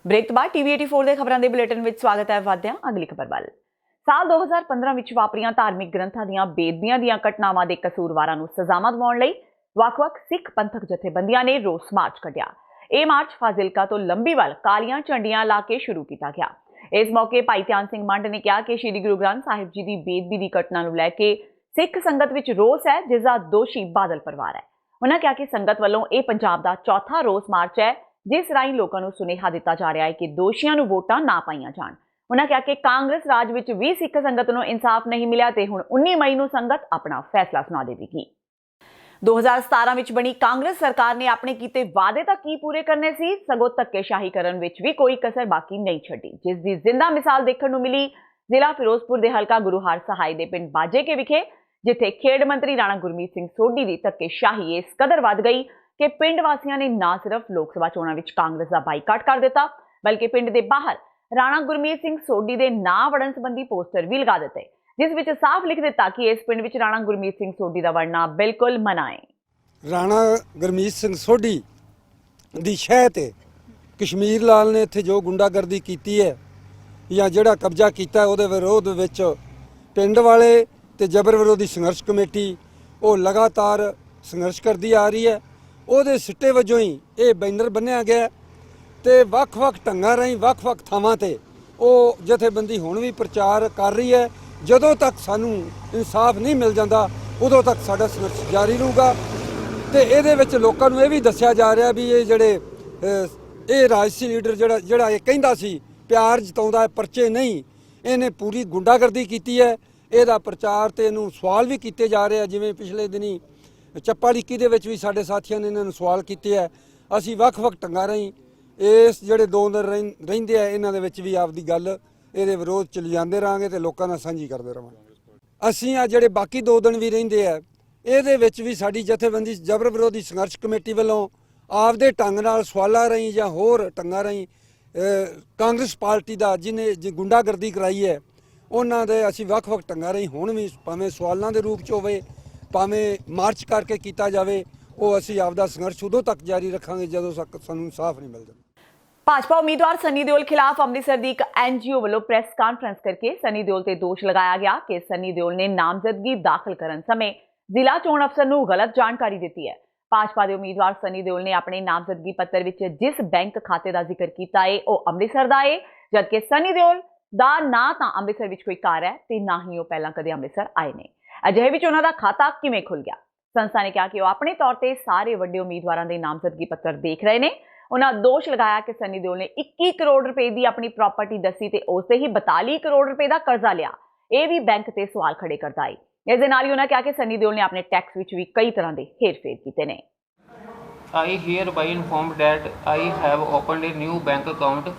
ਬ੍ਰੇਕ ਤੋਂ ਬਾਅਦ ਟੀਵੀ 84 ਦੇ ਖਬਰਾਂ ਦੇ ਬੁਲੇਟਿਨ ਵਿੱਚ ਸਵਾਗਤ ਹੈ। ਵਧਦੇ ਹਾਂ ਅਗਲੀ ਖਬਰ ਵੱਲ। ਸਾਲ 2015 ਵਿੱਚ ਵਾਪਰੀਆਂ ਧਾਰਮਿਕ ਗ੍ਰੰਥਾਂ ਦੀਆਂ ਬੇਅਦਬੀਆਂ ਦੀਆਂ ਘਟਨਾਵਾਂ ਦੇ ਕਸੂਰਵਾਰਾਂ ਨੂੰ ਸਜ਼ਾਵਾਂ ਦਿਵਾਉਣ ਲਈ ਵੱਖ-ਵੱਖ ਸਿੱਖ ਪੰਥਕ ਜਥੇਬੰਦੀਆਂ ਨੇ ਰੋਸ ਮਾਰਚ ਕੱਢਿਆ। ਇਹ ਮਾਰਚ ਫਾਜ਼ਿਲਕਾ ਤੋਂ ਲੰਬੀਵਾਲ ਕਾਲੀਆਂ ਝੰਡੀਆਂ ਲਾ ਕੇ ਸ਼ੁਰੂ ਕੀਤਾ ਗਿਆ। ਇਸ ਮੌਕੇ ਭਾਈ ਧਿਆਨ ਸਿੰਘ ਮੰਡ ਨੇ ਕਿਹਾ ਕਿ ਸ਼੍ਰੀ ਗੁਰੂ ਗ੍ਰੰਥ ਸਾਹਿਬ ਜੀ ਦੀ ਬੇਅਦਬੀ ਦੀ ਘਟਨਾ ਨੂੰ ਲੈ ਕੇ ਸਿੱਖ ਸੰਗਤ ਵਿੱਚ ਰੋਸ ਹੈ, ਜਿਸ ਦਾ ਦੋਸ਼ੀ ਬਾਦਲ ਪਰਿਵਾਰ ਹੈ। ਉਹਨਾਂ ਕਿਹਾ ਕਿ ਸੰਗਤ ਵੱਲੋਂ ਇਹ ਪੰਜਾਬ ਦਾ ਚੌਥਾ ਰੋਸ ਮਾਰਚ ਹੈ, ਜਿਸ ਰਾਹੀਂ ਲੋਕਾਂ ਨੂੰ ਸੁਨੇਹਾ ਦਿੱਤਾ ਜਾ ਰਿਹਾ ਹੈ ਕਿ ਦੋਸ਼ੀਆਂ ਨੂੰ ਵੋਟਾਂ ਨਾ ਪਾਈਆਂ ਜਾਣ। ਉਹਨਾਂ ਕਿਹਾ ਕਿ ਕਾਂਗਰਸ ਰਾਜ ਵਿੱਚ ਵੀ ਸਿੱਖ ਸੰਗਤ ਨੂੰ ਇਨਸਾਫ ਨਹੀਂ ਮਿਲਿਆ ਤੇ ਹੁਣ 19 ਮਈ ਨੂੰ ਸੰਗਤ ਆਪਣਾ ਫੈਸਲਾ ਸੁਣਾ ਦੇਵੇਗੀ। 2017 ਵਿੱਚ ਬਣੀ ਕਾਂਗਰਸ ਸਰਕਾਰ ਨੇ ਆਪਣੇ ਕੀਤੇ ਵਾਅਦੇ ਤਾਂ ਕੀ ਪੂਰੇ ਕਰਨੇ ਸੀ, ਸਗੋਂ ਧੱਕੇਸ਼ਾਹੀ ਕਰਨ ਵਿੱਚ ਵੀ ਕੋਈ ਕਸਰ ਬਾਕੀ ਨਹੀਂ ਛੱਡੀ, ਜਿਸ ਦੀ ਜ਼ਿੰਦਾ ਮਿਸਾਲ ਦੇਖਣ ਨੂੰ ਮਿਲੀ ਜ਼ਿਲ੍ਹਾ ਫਿਰੋਜ਼ਪੁਰ ਦੇ ਹਲਕਾ ਗੁਰੂ ਹਰ ਸਹਾਏ ਦੇ ਪਿੰਡ ਬਾਜੇਕੇ ਵਿਖੇ, ਜਿੱਥੇ ਖੇਡ ਮੰਤਰੀ ਰਾਣਾ ਗੁਰਮੀਤ ਸਿੰਘ ਸੋਢੀ ਦੀ ਧੱਕੇਸ਼ਾਹੀ ਇਸ ਕਦਰ ਵੱਧ ਗਈ ਕਿ ਪਿੰਡ ਵਾਸੀਆਂ ਨੇ ਨਾ ਸਿਰਫ ਲੋਕ ਸਭਾ ਚੋਣਾਂ ਵਿੱਚ ਕਾਂਗਰਸ ਦਾ ਬਾਈਕਾਟ ਕਰ ਦਿੱਤਾ, ਬਲਕਿ ਪਿੰਡ ਦੇ ਬਾਹਰ ਰਾਣਾ ਗੁਰਮੀਤ ਸਿੰਘ ਸੋਢੀ ਦੇ ਨਾਂ ਵੜਨ ਸੰਬੰਧੀ ਪੋਸਟਰ ਵੀ ਲਗਾ ਦਿੱਤੇ, ਜਿਸ ਵਿੱਚ ਸਾਫ਼ ਲਿਖ ਦਿੱਤਾ ਕਿ ਇਸ ਪਿੰਡ ਵਿੱਚ ਰਾਣਾ ਗੁਰਮੀਤ ਸਿੰਘ ਸੋਢੀ ਦਾ ਵੜਨਾ ਬਿਲਕੁਲ ਮਨਾ ਹੈ। ਰਾਣਾ ਗੁਰਮੀਤ ਸਿੰਘ ਸੋਢੀ ਦੀ ਸ਼ਹਿ ਤੇ ਕਸ਼ਮੀਰ ਲਾਲ ਨੇ ਇੱਥੇ ਜੋ ਗੁੰਡਾਗਰਦੀ ਕੀਤੀ ਹੈ ਜਾਂ ਜਿਹੜਾ ਕਬਜ਼ਾ ਕੀਤਾ ਉਹਦੇ ਵਿਰੋਧ ਵਿੱਚ ਪਿੰਡ ਵਾਲੇ ਤੇ ਜਬਰ ਵਿਰੋਧੀ ਸੰਘਰਸ਼ ਕਮੇਟੀ ਉਹ ਲਗਾਤਾਰ ਸੰਘਰਸ਼ ਕਰਦੀ ਆ ਰਹੀ ਹੈ। ਉਹਦੇ ਸਿੱਟੇ ਵਜੋਂ ਹੀ ਇਹ ਬੈਨਰ ਬੰਨਿਆ ਗਿਆ ਤੇ ਵੱਖ-ਵੱਖ ਢੰਗਾਂ ਰਾਹੀਂ ਵੱਖ-ਵੱਖ ਥਾਵਾਂ ਤੇ ਉਹ ਜਥੇਬੰਦੀ ਹੁਣ ਵੀ ਪ੍ਰਚਾਰ ਕਰ ਰਹੀ ਹੈ। ਜਦੋਂ ਤੱਕ ਸਾਨੂੰ ਇਨਸਾਫ ਨਹੀਂ ਮਿਲ ਜਾਂਦਾ ਉਦੋਂ ਤੱਕ ਸਾਡਾ ਸੰਘਰਸ਼ ਜਾਰੀ ਰਹੂਗਾ। ਤੇ ਇਹਦੇ ਵਿੱਚ ਲੋਕਾਂ ਨੂੰ ਇਹ ਵੀ ਦੱਸਿਆ ਜਾ ਰਿਹਾ ਵੀ ਇਹ ਜਿਹੜੇ ਇਹ ਰਾਜਸੀ ਲੀਡਰ ਜਿਹੜਾ ਇਹ ਕਹਿੰਦਾ ਸੀ ਪਿਆਰ ਜਤਾਉਂਦਾ ਹੈ ਪਰਚੇ ਨਹੀਂ, ਇਹਨੇ ਪੂਰੀ ਗੁੰਡਾਗਰਦੀ ਕੀਤੀ ਹੈ। ਇਹਦਾ ਪ੍ਰਚਾਰ ਤੇ ਇਹਨੂੰ ਸਵਾਲ ਵੀ ਕੀਤੇ ਜਾ ਰਹੇ ਆ। ਜਿਵੇਂ ਪਿਛਲੇ ਦਿਨੀ ਚੱਪਾ ਲੀਕੀ ਦੇ ਵਿੱਚ ਵੀ ਸਾਡੇ ਸਾਥੀਆਂ ਨੇ ਇਹਨਾਂ ਨੂੰ ਸਵਾਲ ਕੀਤੇ ਆ। ਅਸੀਂ ਵੱਖ-ਵੱਖ ਢੰਗਾਂ ਰਾਹੀਂ ਇਸ ਜਿਹੜੇ 2 ਦਿਨ ਰਹਿੰਦੇ ਆ ਇਹਨਾਂ ਦੇ ਵਿੱਚ ਵੀ ਆਪਦੀ ਗੱਲ ਇਹਦੇ ਵਿਰੋਧ ਚ ਲਿਜਾਂਦੇ ਰਹਾਂਗੇ ਤੇ ਲੋਕਾਂ ਨਾਲ ਸਾਂਝੀ ਕਰਦੇ ਰਹਾਂਗੇ। ਅਸੀਂ ਆ ਜਿਹੜੇ ਬਾਕੀ 2 ਦਿਨ ਵੀ ਰਹਿੰਦੇ ਆ ਇਹਦੇ ਵਿੱਚ ਵੀ ਸਾਡੀ ਜਥੇਬੰਦੀ ਜਬਰ ਵਿਰੋਧੀ ਸੰਘਰਸ਼ ਕਮੇਟੀ ਵੱਲੋਂ ਆਪਦੇ ਢੰਗ ਨਾਲ ਸਵਾਲਾਂ ਰਾਹੀਂ ਜਾਂ ਹੋਰ ਢੰਗਾਂ ਰਾਹੀਂ ਕਾਂਗਰਸ ਪਾਰਟੀ ਦਾ ਜਿਹਨੇ ਗੁੰਡਾਗਰਦੀ ਕਰਾਈ ਹੈ ਉਹਨਾਂ ਦੇ ਅਸੀਂ ਵੱਖ-ਵੱਖ ਢੰਗਾਂ ਰਾਹੀਂ ਹੁਣ ਵੀ ਭਾਵੇਂ ਸਵਾਲਾਂ ਦੇ ਰੂਪ 'ਚ ਹੋਵੇ ਭਾਵੇਂ ਮਾਰਚ ਕਰਕੇ ਕੀਤਾ ਜਾਵੇ ਉਹ ਅਸੀਂ ਆਪਦਾ ਸੰਘਰਸ਼ ਉਦੋਂ ਤੱਕ ਜਾਰੀ ਰੱਖਾਂਗੇ ਜਦੋਂ ਤੱਕ ਸਾਨੂੰ ਇਨਸਾਫ ਨਹੀਂ ਮਿਲਦਾ। ਭਾਜਪਾ ਉਮੀਦਵਾਰ ਸਨੀ ਦਿਓਲ ਖਿਲਾਫ ਅੰਮ੍ਰਿਤਸਰ ਦੀ ਇੱਕ NGO ਵੱਲੋਂ ਪ੍ਰੈਸ ਕਾਨਫਰੰਸ ਕਰਕੇ ਸਨੀ ਦਿਓਲ ਤੇ ਦੋਸ਼ ਲਗਾਇਆ ਗਿਆ ਕਿ ਸਨੀ ਦਿਓਲ ਨੇ ਨਾਮਜ਼ਦਗੀ ਦਾਖਲ ਕਰਨ ਸਮੇਂ ਜ਼ਿਲ੍ਹਾ ਚੋਣ ਅਫਸਰ ਨੂੰ ਗਲਤ ਜਾਣਕਾਰੀ ਦਿੱਤੀ ਹੈ। ਭਾਜਪਾ ਦੇ ਉਮੀਦਵਾਰ ਸਨੀ ਦਿਓਲ ਨੇ ਆਪਣੇ ਨਾਮਜ਼ਦਗੀ ਪੱਤਰ ਵਿੱਚ ਜਿਸ ਬੈਂਕ ਖਾਤੇ ਦਾ ਜ਼ਿਕਰ ਕੀਤਾ ਹੈ ਉਹ ਅੰਮ੍ਰਿਤਸਰ ਦਾ ਹੈ, ਜਦਕਿ ਸਨੀ ਦਿਓਲ ਦਾ ਨਾ ਤਾਂ ਅੰਮ੍ਰਿਤਸਰ ਵਿੱਚ ਕੋਈ ਘਰ ਹੈ ਤੇ ਨਾ ਹੀ ਉਹ ਪਹਿਲਾਂ ਕਦੇ ਅੰਮ੍ਰਿਤਸਰ ਆਏ ਨੇ। ਅਜਿਹੇ ਵਿੱਚ ਉਹਨਾਂ ਦਾ ਖਾਤਾ ਕਿਵੇਂ ਖੁੱਲ ਗਿਆ? ਸੰਸਥਾ ਨੇ ਕਿਹਾ ਕਿ ਉਹ ਆਪਣੇ ਤੌਰ ਤੇ ਸਾਰੇ ਵੱਡੇ ਉਮੀਦਵਾਰਾਂ ਦੇ ਨਾਮਜ਼ਦਗੀ ਪੱਤਰ ਦੇਖ ਰਹੇ ਨੇ। ਉਹਨਾਂ ਦੋਸ਼ ਲਗਾਇਆ ਕਿ ਸਨੀ ਦਿਓਲ ਨੇ 21 ਕਰੋੜ ਰੁਪਏ ਦੀ ਆਪਣੀ ਪ੍ਰਾਪਰਟੀ ਦੱਸੀ ਤੇ ਉਸ ਤੇ ਹੀ 42 ਕਰੋੜ ਰੁਪਏ ਦਾ ਕਰਜ਼ਾ ਲਿਆ। ਇਹ ਵੀ ਬੈਂਕ ਤੇ ਸਵਾਲ ਖੜੇ ਕਰਦਾ ਹੈ। ਇਸ ਦੇ ਨਾਲ ਹੀ ਉਹਨਾਂ ਕਿਹਾ ਕਿ ਸਨੀ ਦਿਓਲ ਨੇ ਆਪਣੇ ਟੈਕਸ ਵਿੱਚ ਵੀ ਕਈ ਤਰ੍ਹਾਂ ਦੇ ਹੇਰ-ਫੇਰ ਕੀਤੇ ਨੇ। I hereby informed that I have opened a new bank account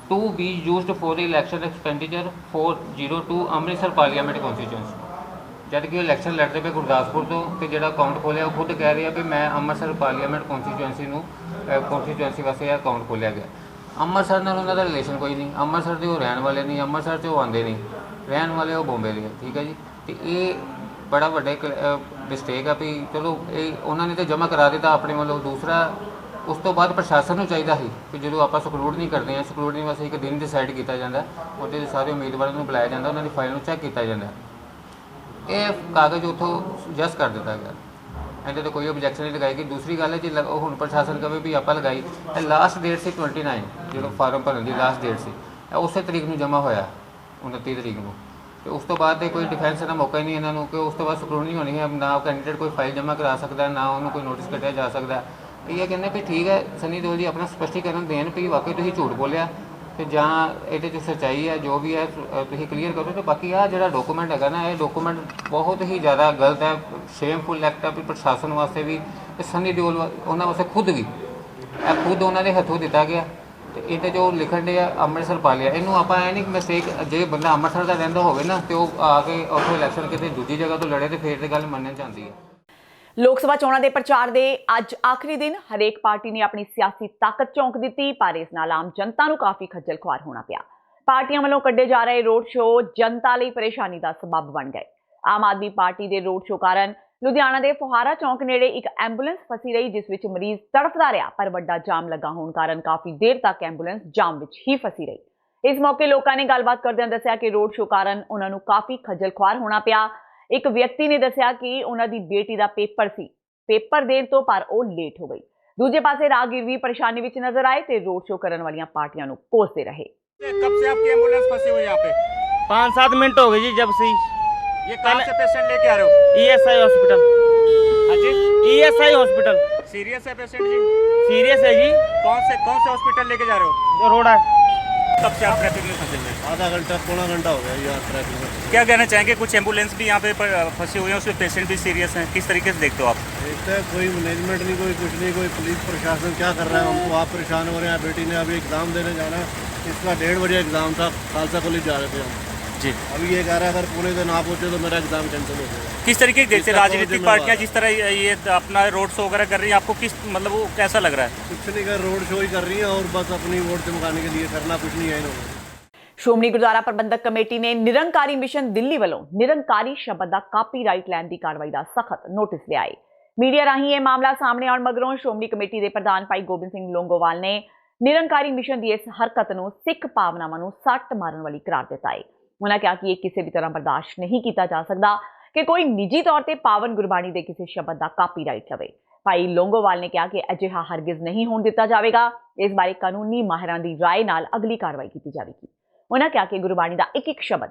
to be used for election expenditure for 02 Amritsar parliament constituency. ਜਦ ਕਿ ਇਲੈਕਸ਼ਨ ਲੜਦੇ ਪਏ ਗੁਰਦਾਸਪੁਰ ਤੋਂ ਤੇ ਜਿਹੜਾ ਅਕਾਊਂਟ ਖੋਲਿਆ ਉਹ ਖੁਦ ਕਹਿ ਰਿਹਾ ਵੀ ਮੈਂ ਅੰਮ੍ਰਿਤਸਰ ਪਾਰਲੀਮੈਂਟ ਕਨਸਟੀਚੁਐਂਸੀ ਵਾਸਤੇ ਇਹ ਅਕਾਊਂਟ ਖੋਲਿਆ ਗਿਆ। ਅੰਮ੍ਰਿਤਸਰ ਨਾਲ ਉਹਨਾਂ ਦਾ ਰਿਲੇਸ਼ਨ ਕੋਈ ਨਹੀਂ। ਅੰਮ੍ਰਿਤਸਰ ਦੇ ਉਹ ਰਹਿਣ ਵਾਲੇ ਨਹੀਂ, ਅੰਮ੍ਰਿਤਸਰ 'ਚ ਉਹ ਆਉਂਦੇ ਨਹੀਂ, ਰਹਿਣ ਵਾਲੇ ਉਹ ਬੰਬੇ ਦੇ। ਠੀਕ ਹੈ ਜੀ। ਤੇ ਇਹ ਬੜਾ ਵੱਡਾ ਮਿਸਟੇਕ ਆ ਵੀ ਚਲੋ ਇਹ ਉਹਨਾਂ ਨੇ ਤਾਂ ਜਮ੍ਹਾਂ ਕਰਾ ਦਿੱਤਾ ਆਪਣੇ ਵੱਲੋਂ। ਦੂਸਰਾ ਉਸ ਤੋਂ ਬਾਅਦ ਪ੍ਰਸ਼ਾਸਨ ਨੂੰ ਚਾਹੀਦਾ ਸੀ ਕਿ ਜਦੋਂ ਆਪਾਂ ਸਕਰੂਟਨੀ ਕਰਦੇ ਹਾਂ, ਸਕਰੂਟਨੀ ਵਾਸਤੇ ਇੱਕ ਦਿਨ ਡਿਸਾਈਡ ਕੀਤਾ ਜਾਂਦਾ, ਉਹਦੇ 'ਚ ਸਾਰੇ ਉਮੀਦਵਾਰਾਂ ਨੂੰ ਬੁਲਾਇਆ ਜਾਂਦਾ, ਉਹਨਾਂ ਦੀ ਫਾਈਲ ਨੂੰ ਚੈੱਕ ਕੀਤਾ ਜਾਂਦਾ। ਇਹ ਕਾਗਜ਼ ਉੱਥੋਂ ਜਸਟ ਕਰ ਦਿੱਤਾ ਗਿਆ। ਇਹਦੇ ਤੇ ਕੋਈ ਓਬਜੈਕਸ਼ਨ ਨਹੀਂ ਲਗਾਈ ਗਈ। ਦੂਸਰੀ ਗੱਲ ਹੈ ਜੇ ਹੁਣ ਪ੍ਰਸ਼ਾਸਨ ਕਵੇ ਵੀ ਆਪਾਂ ਲਗਾਈ, ਇਹ ਲਾਸਟ ਡੇਟ ਸੀ 29 ਜਦੋਂ ਫਾਰਮ ਭਰਨ ਦੀ ਲਾਸਟ ਡੇਟ ਸੀ, ਉਸੇ ਤਰੀਕ ਨੂੰ ਜਮ੍ਹਾਂ ਹੋਇਆ 29 ਤਰੀਕ ਨੂੰ। ਤੇ ਉਸ ਤੋਂ ਬਾਅਦ ਕੋਈ ਡਿਫੈਂਸ ਦਾ ਮੌਕਾ ਹੀ ਨਹੀਂ ਇਹਨਾਂ ਨੂੰ ਕਿ ਉਸ ਤੋਂ ਬਾਅਦ ਸਕਰੂਟਨੀ ਹੋਣੀ ਹੈ। ਨਾ ਕੈਂਡੀਡੇਟ ਕੋਈ ਫਾਈਲ ਜਮ੍ਹਾਂ ਕਰਾ ਸਕਦਾ, ਨਾ ਉਹਨੂੰ ਕੋਈ ਨੋਟਿਸ ਕੱਢਿਆ ਜਾ ਸਕਦਾ। ਇਹ ਕਹਿੰਦੇ ਵੀ ਠੀਕ ਹੈ ਸਨੀ ਦਿਓਲ ਜੀ ਆਪਣਾ ਸਪਸ਼ਟੀਕਰਨ ਦੇਣ ਵੀ ਵਾਕਈ ਤੁਸੀਂ ਝੂਠ ਬੋਲਿਆ ਤੇ ਜਾਂ ਇਹਦੇ 'ਚ ਸੱਚਾਈ ਹੈ, ਜੋ ਵੀ ਹੈ ਤੁਸੀਂ ਕਲੀਅਰ ਕਰੋ। ਤੇ ਬਾਕੀ ਆਹ ਜਿਹੜਾ ਡਾਕੂਮੈਂਟ ਹੈਗਾ ਨਾ, ਇਹ ਡਾਕੂਮੈਂਟ ਬਹੁਤ ਹੀ ਜ਼ਿਆਦਾ ਗਲਤ ਹੈ, ਸ਼ੇਮਫੁਲ ਐਕਟ ਹੈ ਵੀ ਪ੍ਰਸ਼ਾਸਨ ਵਾਸਤੇ ਵੀ ਤੇ ਸਨੀ ਦਿਓਲ ਉਹਨਾਂ ਵਾਸਤੇ ਖੁਦ ਵੀ। ਇਹ ਖੁਦ ਉਹਨਾਂ ਦੇ ਹੱਥੋਂ ਦਿੱਤਾ ਗਿਆ ਤੇ ਇਹਦੇ ਜੋ ਲਿਖਣ ਦੇ ਆ ਅੰਮ੍ਰਿਤਸਰ ਪਾ ਲਿਆ। ਇਹਨੂੰ ਆਪਾਂ ਐ ਨਹੀਂ ਮਿਸਟੇਕ, ਜੇ ਬੰਦਾ ਅੰਮ੍ਰਿਤਸਰ ਦਾ ਰਹਿੰਦਾ ਹੋਵੇ ਨਾ ਤੇ ਉਹ ਆ ਕੇ ਉੱਥੋਂ ਇਲੈਕਸ਼ਨ ਕਿਤੇ ਦੂਜੀ ਜਗ੍ਹਾ ਤੋਂ ਲੜੇ ਤੇ ਫੇਰ ਤੇ ਗੱਲ ਮੰਨਣ ਜਾਂਦੀ ਹੈ। ਲੋਕ ਸਭਾ ਚੋਣਾਂ ਦੇ ਪ੍ਰਚਾਰ ਦੇ ਅੱਜ ਆਖਰੀ ਦਿਨ ਹਰੇਕ ਪਾਰਟੀ ਨੇ ਆਪਣੀ ਸਿਆਸੀ ਤਾਕਤ ਝੋਂਕ ਦਿੱਤੀ, ਪਰ ਇਸ ਨਾਲ ਆਮ ਜਨਤਾ ਨੂੰ ਕਾਫੀ ਖੱਜਲ ਖੁਆਰ ਹੋਣਾ ਪਿਆ। ਪਾਰਟੀਆਂ ਵੱਲੋਂ ਕੱਢੇ ਜਾ ਰਹੇ ਰੋਡ ਸ਼ੋਅ ਜਨਤਾ ਲਈ ਪਰੇਸ਼ਾਨੀ ਦਾ ਸਬੱਬ ਬਣ ਗਏ। ਆਮ ਆਦਮੀ ਪਾਰਟੀ ਦੇ ਰੋਡ ਸ਼ੋਅ ਕਾਰਨ ਲੁਧਿਆਣਾ ਦੇ ਫੁਹਾਰਾ ਚੌਂਕ ਨੇੜੇ ਇੱਕ ਐਂਬੂਲੈਂਸ ਫਸੀ ਰਹੀ, ਜਿਸ ਵਿੱਚ ਮਰੀਜ਼ ਤੜਫਦਾ ਰਿਹਾ, ਪਰ ਵੱਡਾ ਜਾਮ ਲੱਗਾ ਹੋਣ ਕਾਰਨ ਕਾਫੀ ਦੇਰ ਤੱਕ ਐਂਬੂਲੈਂਸ ਜਾਮ ਵਿੱਚ ਹੀ ਫਸੀ ਰਹੀ। ਇਸ ਮੌਕੇ ਲੋਕਾਂ ਨੇ ਗੱਲਬਾਤ ਕਰਦਿਆਂ ਦੱਸਿਆ ਕਿ ਰੋਡ ਸ਼ੋਅ ਕਾਰਨ ਉਹਨਾਂ ਨੂੰ ਕਾਫੀ ਖੱਜਲ ਖੁਆਰ ਹੋਣਾ ਪਿਆ। ਇੱਕ ਵਿਅਕਤੀ ਨੇ ਦੱਸਿਆ ਕਿ ਉਹਨਾਂ ਦੀ ਬੇਟੀ ਦਾ ਪੇਪਰ ਸੀ, ਪੇਪਰ ਦੇਣ ਤੋਂ ਪਰ ਉਹ ਲੇਟ ਹੋ ਗਈ। ਦੂਜੇ ਪਾਸੇ ਰਾਹਗੀਰ ਵੀ ਪਰੇਸ਼ਾਨੀ ਵਿੱਚ ਨਜ਼ਰ ਆਏ ਤੇ ਰੋਡ ਸ਼ੋਅ ਕਰਨ ਵਾਲੀਆਂ ਪਾर्टियां ਨੂੰ कोसते रहे। कब से आपकी एम्बुलेंस फंसी हुई है यहाँ पे? 5-7 मिनट हो गए जी जब से। ये कहाँ से पेशेंट लेके आ रहे हो? ESI hospital. हाँ जी, ESI हॉस्पिटल। सीरियस है पेशेंट जी? सीरियस है जी। कौन से हॉस्पिटल लेके जा रहे हो? जो रोड है। कब से आप ट्रैफिक में फंसे हुए हैं? आधा घंटा पौना घंटा हो गया यार ट्रैफिक में। क्या कहना चाहेंगे? कुछ एम्बुलेंस भी यहाँ पे फंसी हुई है, उसमें पेशेंट भी सीरियस हैं, किस तरीके से देखते हो आप? देखते हैं कोई मैनेजमेंट नहीं, कोई कुछ नहीं, कोई पुलिस प्रशासन क्या कर रहा है। हम तो आप परेशान हो रहे हैं। बेटी ने अभी एग्ज़ाम देने जाना, इसका 1:30 बजे एग्ज़ाम था, खालसा कॉलेज जा रहे थे हम जी। अभी ये कह रहा है अगर पुणे से ना पहुँचे तो मेरा एग्ज़ाम कैंसिल हो जाएगा। किस तरीके जैसे राजनीतिक पार्टियां जिस तरह ये अपना रोड शो वगैरह कर रही हैं, आपको किस मतलब वो कैसा लग रहा है? कुछ नहीं कर, रोड शो ही कर रही है और बस अपनी वोट चमकाने के लिए, करना कुछ नहीं है इन्होंने। ਸ਼੍ਰੋਮਣੀ ਗੁਰਦੁਆਰਾ ਪ੍ਰਬੰਧਕ ਕਮੇਟੀ ਨੇ ਨਿਰੰਕਾਰੀ ਮਿਸ਼ਨ ਦਿੱਲੀ ਵੱਲੋਂ ਨਿਰੰਕਾਰੀ ਸ਼ਬਦ ਦਾ ਕਾਪੀਰਾਈਟ ਲੈਣ ਦੀ ਕਾਰਵਾਈ ਦਾ ਸਖਤ ਨੋਟਿਸ ਲਿਆ ਹੈ। ਮੀਡੀਆ ਰਾਹੀਂ ਇਹ ਮਾਮਲਾ ਸਾਹਮਣੇ ਆਉਣ ਮਗਰੋਂ ਸ਼੍ਰੋਮਣੀ ਕਮੇਟੀ ਦੇ ਪ੍ਰਧਾਨ ਭਾਈ ਗੋਬਿੰਦ ਸਿੰਘ ਲੋਂਗੋਵਾਲ ਨੇ ਨਿਰੰਕਾਰੀ ਮਿਸ਼ਨ ਦੀ ਇਸ ਹਰਕਤ ਨੂੰ ਸਿੱਖ ਭਾਵਨਾਵਾਂ ਨੂੰ ਸੱਟ ਮਾਰਨ ਵਾਲੀ ਕਰਾਰ ਦਿੱਤਾ ਹੈ। ਉਹਨਾਂ ਕਿਹਾ ਕਿ ਇਹ ਕਿਸੇ ਵੀ ਤਰ੍ਹਾਂ ਬਰਦਾਸ਼ਤ ਨਹੀਂ ਕੀਤਾ ਜਾ ਸਕਦਾ ਕਿ ਕੋਈ ਨਿੱਜੀ ਤੌਰ ਤੇ ਪਾਵਨ ਗੁਰਬਾਣੀ ਦੇ ਕਿਸੇ ਸ਼ਬਦ ਦਾ ਕਾਪੀਰਾਈਟ ਲਵੇ। ਭਾਈ ਲੋਂਗੋਵਾਲ ਨੇ ਕਿਹਾ ਕਿ ਅਜਿਹਾ ਹਰਗਿਜ਼ ਨਹੀਂ ਹੋਣ ਦਿੱਤਾ ਜਾਵੇਗਾ। ਇਸ ਬਾਰੇ ਕਾਨੂੰਨੀ ਮਾਹਿਰਾਂ ਦੀ ਰਾਏ ਨਾਲ ਅਗਲੀ ਕਾਰਵਾਈ ਕੀਤੀ ਜਾਵੇਗੀ। ਉਹਨਾਂ ਕਿਹਾ ਕਿ ਗੁਰਬਾਣੀ ਦਾ ਇੱਕ ਸ਼ਬਦ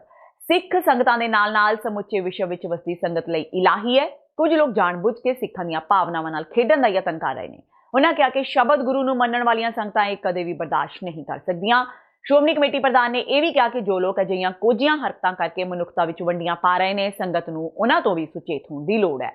ਸਿੱਖ ਸੰਗਤਾਂ ਦੇ ਨਾਲ-ਨਾਲ ਸਮੁੱਚੇ ਵਿਸ਼ਵ ਵਿੱਚ ਵਸਦੀ ਸੰਗਤ ਲਈ ਇਲਾਹੀ ਹੈ। ਕੁਝ ਲੋਕ ਜਾਣਬੁੱਝ ਕੇ ਸਿੱਖਾਂ ਦੀਆਂ ਭਾਵਨਾਵਾਂ ਨਾਲ ਖੇਡਣ ਦਾ ਯਤਨ ਕਰ ਰਹੇ ਨੇ। ਉਹਨਾਂ ਕਿਹਾ ਕਿ ਸ਼ਬਦ ਗੁਰੂ ਨੂੰ ਮੰਨਣ ਵਾਲੀਆਂ ਸੰਗਤਾਂ ਇਹ ਕਦੇ ਵੀ ਬਰਦਾਸ਼ਤ ਨਹੀਂ ਕਰ ਸਕਦੀਆਂ। ਸ਼੍ਰੋਮਣੀ ਕਮੇਟੀ ਪ੍ਰਧਾਨ ਨੇ ਇਹ ਵੀ ਕਿਹਾ ਕਿ ਜੋ ਲੋਕ ਅਜਿਹੀਆਂ ਕੋਝੀਆਂ ਹਰਕਤਾਂ ਕਰਕੇ ਮਨੁੱਖਤਾ ਵਿੱਚ ਵੰਡੀਆਂ ਪਾ ਰਹੇ ਨੇ, ਸੰਗਤ ਨੂੰ ਉਹਨਾਂ ਤੋਂ ਵੀ ਸੁਚੇਤ ਹੋਣ ਦੀ ਲੋੜ ਹੈ।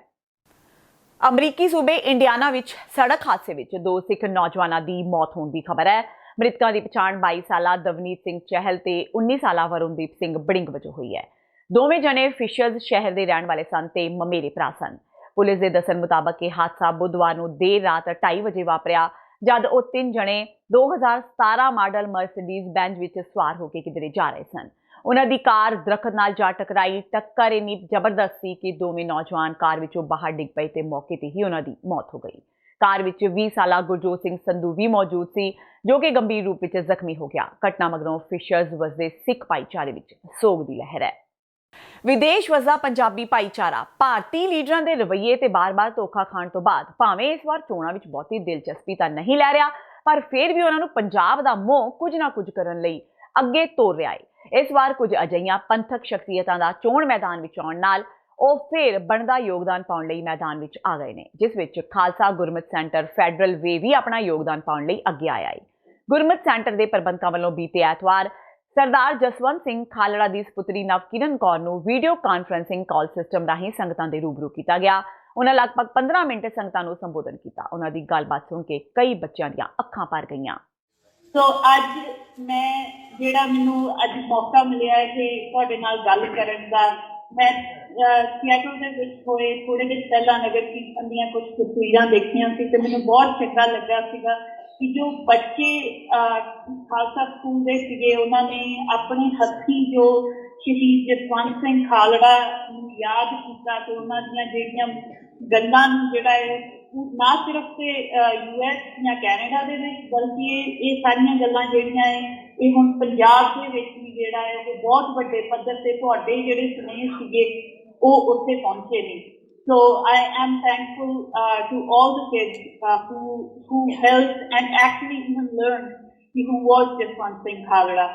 ਅਮਰੀਕੀ ਸੂਬੇ ਇੰਡੀਆਨਾ ਵਿੱਚ ਸੜਕ ਹਾਦਸੇ ਵਿੱਚ 2 ਸਿੱਖ ਨੌਜਵਾਨਾਂ ਦੀ ਮੌਤ ਹੋਣ ਦੀ ਖਬਰ ਹੈ। ਮ੍ਰਿਤਕਾਂ ਦੀ ਪਛਾਣ 22 ਸਾਲਾ ਦਵਨੀਤ ਸਿੰਘ ਚਹਿਲ ਤੇ 19 ਸਾਲਾ ਵਰੁਣਦੀਪ ਸਿੰਘ ਬੜਿੰਗ ਵਜੋਂ ਹੋਈ ਹੈ। ਦੋਵੇਂ ਜਣੇ ਫਿਸ਼ਰਜ਼ ਸ਼ਹਿਰ ਦੇ ਰਹਿਣ ਵਾਲੇ ਸਨ ਤੇ ਮਮੇਰੇ ਭਰਾ ਸਨ। ਪੁਲਿਸ ਦੇ ਦੱਸਣ ਮੁਤਾਬਕ ਇਹ ਹਾਦਸਾ ਬੁੱਧਵਾਰ ਨੂੰ ਦੇਰ ਰਾਤ 2:30 ਵਜੇ ਵਾਪਰਿਆ, ਜਦ ਉਹ 3 ਜਣੇ 2017 ਮਾਡਲ ਮਰਸੀਡੀਜ਼ ਬੈਂਜ ਵਿੱਚ ਸਵਾਰ ਹੋ ਕੇ ਕਿਧਰੇ ਜਾ ਰਹੇ ਸਨ। ਉਹਨਾਂ ਦੀ ਕਾਰ ਦਰਖਤ ਨਾਲ ਜਾ ਟਕਰਾਈ। ਟੱਕਰ ਇੰਨੀ ਜ਼ਬਰਦਸਤ ਸੀ ਕਿ ਦੋਵੇਂ ਨੌਜਵਾਨ ਕਾਰ ਵਿੱਚੋਂ ਬਾਹਰ ਡਿੱਗ ਪਏ ਤੇ ਮੌਕੇ ਤੇ ਹੀ ਉਹਨਾਂ ਦੀ ਮੌਤ ਹੋ ਗਈ। ਕਾਰ ਵਿੱਚ 20 ਸਾਲਾ ਗੁਰਜੋਤ ਸਿੰਘ ਸੰਧੂ ਵੀ ਮੌਜੂਦ ਸੀ, ਜੋ ਕਿ ਗੰਭੀਰ ਰੂਪ ਵਿੱਚ ਜ਼ਖਮੀ ਹੋ ਗਿਆ। ਘਟਨਾ ਮਗਰੋਂ ਫਿਸ਼ਰਜ਼ ਵਸਦੇ ਸਿੱਖ ਭਾਈਚਾਰੇ ਵਿੱਚ ਸੋਗ ਦੀ ਲਹਿਰ ਹੈ। ਵਿਦੇਸ਼ ਵਸਦਾ ਪੰਜਾਬੀ ਭਾਈਚਾਰਾ ਭਾਰਤੀ ਲੀਡਰਾਂ ਦੇ ਰਵੱਈਏ ਤੇ ਬਾਰ-ਬਾਰ ਧੋਖਾ ਖਾਣ ਤੋਂ ਬਾਅਦ ਭਾਵੇਂ ਇਸ ਵਾਰ ਚੋਣਾਂ ਵਿੱਚ ਬਹੁਤੀ ਦਿਲਚਸਪੀ ਤਾਂ ਨਹੀਂ ਲੈ ਰਿਹਾ, ਪਰ ਫਿਰ ਵੀ ਉਹਨਾਂ ਨੂੰ ਪੰਜਾਬ ਦਾ ਮੋਹ ਕੁਝ ਨਾ ਕੁਝ ਕਰਨ ਲਈ ਅੱਗੇ ਤੋਰ ਰਿਹਾ ਹੈ। ਇਸ ਵਾਰ ਕੁਝ ਅਜਿਹੀਆਂ ਪੰਥਕ ਸ਼ਖਸੀਅਤਾਂ ਦਾ ਚੋਣ ਮੈਦਾਨ ਵਿੱਚ ਆਉਣ ਨਾਲ ਉਹ ਫਿਰ ਬਣਦਾ ਯੋਗਦਾਨ ਪਾਉਣ ਲਈ ਮੈਦਾਨ ਵਿੱਚ ਆ ਗਏ ਨੇ, ਜਿਸ ਵਿੱਚ ਖਾਲਸਾ ਗੁਰਮਤਿ ਸੈਂਟਰ ਫੈਡਰਲ ਵੇ ਵੀ ਆਪਣਾ ਯੋਗਦਾਨ ਪਾਉਣ ਲਈ ਅੱਗੇ ਆਇਆ ਹੈ। ਗੁਰਮਤਿ ਸੈਂਟਰ ਦੇ ਪ੍ਰਬੰਧਕਾਂ ਵੱਲੋਂ ਬੀਤੇ ਐਤਵਾਰ ਸਰਦਾਰ ਜਸਵੰਤ ਸਿੰਘ ਖਾਲੜਾ ਦੀ ਸੁਪੁੱਤਰੀ ਨਵਕਿਰਨ ਕੌਰ ਨੂੰ ਵੀਡੀਓ ਕਾਨਫਰੰਸਿੰਗ ਕਾਲ ਸਿਸਟਮ ਰਾਹੀਂ ਸੰਗਤਾਂ ਦੇ ਰੂਬਰੂ ਕੀਤਾ ਗਿਆ। ਉਹਨਾਂ ਲਗਭਗ 15 ਮਿੰਟ ਸੰਗਤਾਂ ਨੂੰ ਸੰਬੋਧਨ ਕੀਤਾ। ਉਹਨਾਂ ਦੀ ਗੱਲਬਾਤ ਸੁਣ ਕੇ ਕਈ ਬੱਚਿਆਂ ਦੀਆਂ ਅੱਖਾਂ ਭਰ ਗਈਆਂ। ਸੋ ਅੱਜ ਮੈਂ ਜਿਹੜਾ ਮੈਨੂੰ ਅੱਜ ਮੌਕਾ ਮਿਲਿਆ ਹੈ ਕਿ ਤੁਹਾਡੇ ਨਾਲ ਗੱਲ ਕਰਨ ਦਾ, ਮੈਂ ਸੀਐਟਲ ਦੇ ਵਿੱਚ ਹੋਏ ਥੋੜੇ ਦਿਨ ਪਹਿਲਾਂ ਨਗਰ ਕੀਰਤਨ ਦੀਆਂ ਕੁਝ ਤਸਵੀਰਾਂ ਦੇਖੀਆਂ ਸੀ ਤੇ ਮੈਨੂੰ ਬਹੁਤ ਚੰਗਾ ਲੱਗਾ ਸੀਗਾ ਕਿ ਜੋ ਬੱਚੇ ਖਾਲਸਾ ਸਕੂਲ ਦੇ ਸੀਗੇ ਉਹਨਾਂ ਨੇ ਆਪਣੇ ਹੱਥੀਂ ਜੋ ਸ਼ਹੀਦ ਜਸਵੰਤ ਸਿੰਘ ਖਾਲੜਾ ਨੂੰ ਯਾਦ ਕੀਤਾ ਤੇ ਉਹਨਾਂ ਦੀਆਂ ਜਿਹੜੀਆਂ ਗੱਲਾਂ ਨੂੰ ਜਿਹੜਾ ਹੈ ਨਾ ਸਿਰਫ ਤੇ US ਜਾਂ ਕੈਨੇਡਾ ਦੇ ਵਿੱਚ ਬਲਕਿ ਇਹ ਸਾਰੀਆਂ ਗੱਲਾਂ ਜਿਹੜੀਆਂ ਹੈ ਇਹ ਹੁਣ ਪੰਜਾਬ ਦੇ ਵਿੱਚ ਵੀ ਜਿਹੜਾ ਹੈ ਉਹ ਬਹੁਤ ਵੱਡੇ ਪੱਧਰ ਤੇ ਤੁਹਾਡੇ ਜਿਹੜੇ ਸੁਨੇਹੇ ਸੀਗੇ ਉਹ ਉੱਥੇ ਪਹੁੰਚੇ ਨੇ। So I am thankful to all the kids who helped and actually even learned who was Jaswant Singh Khalda.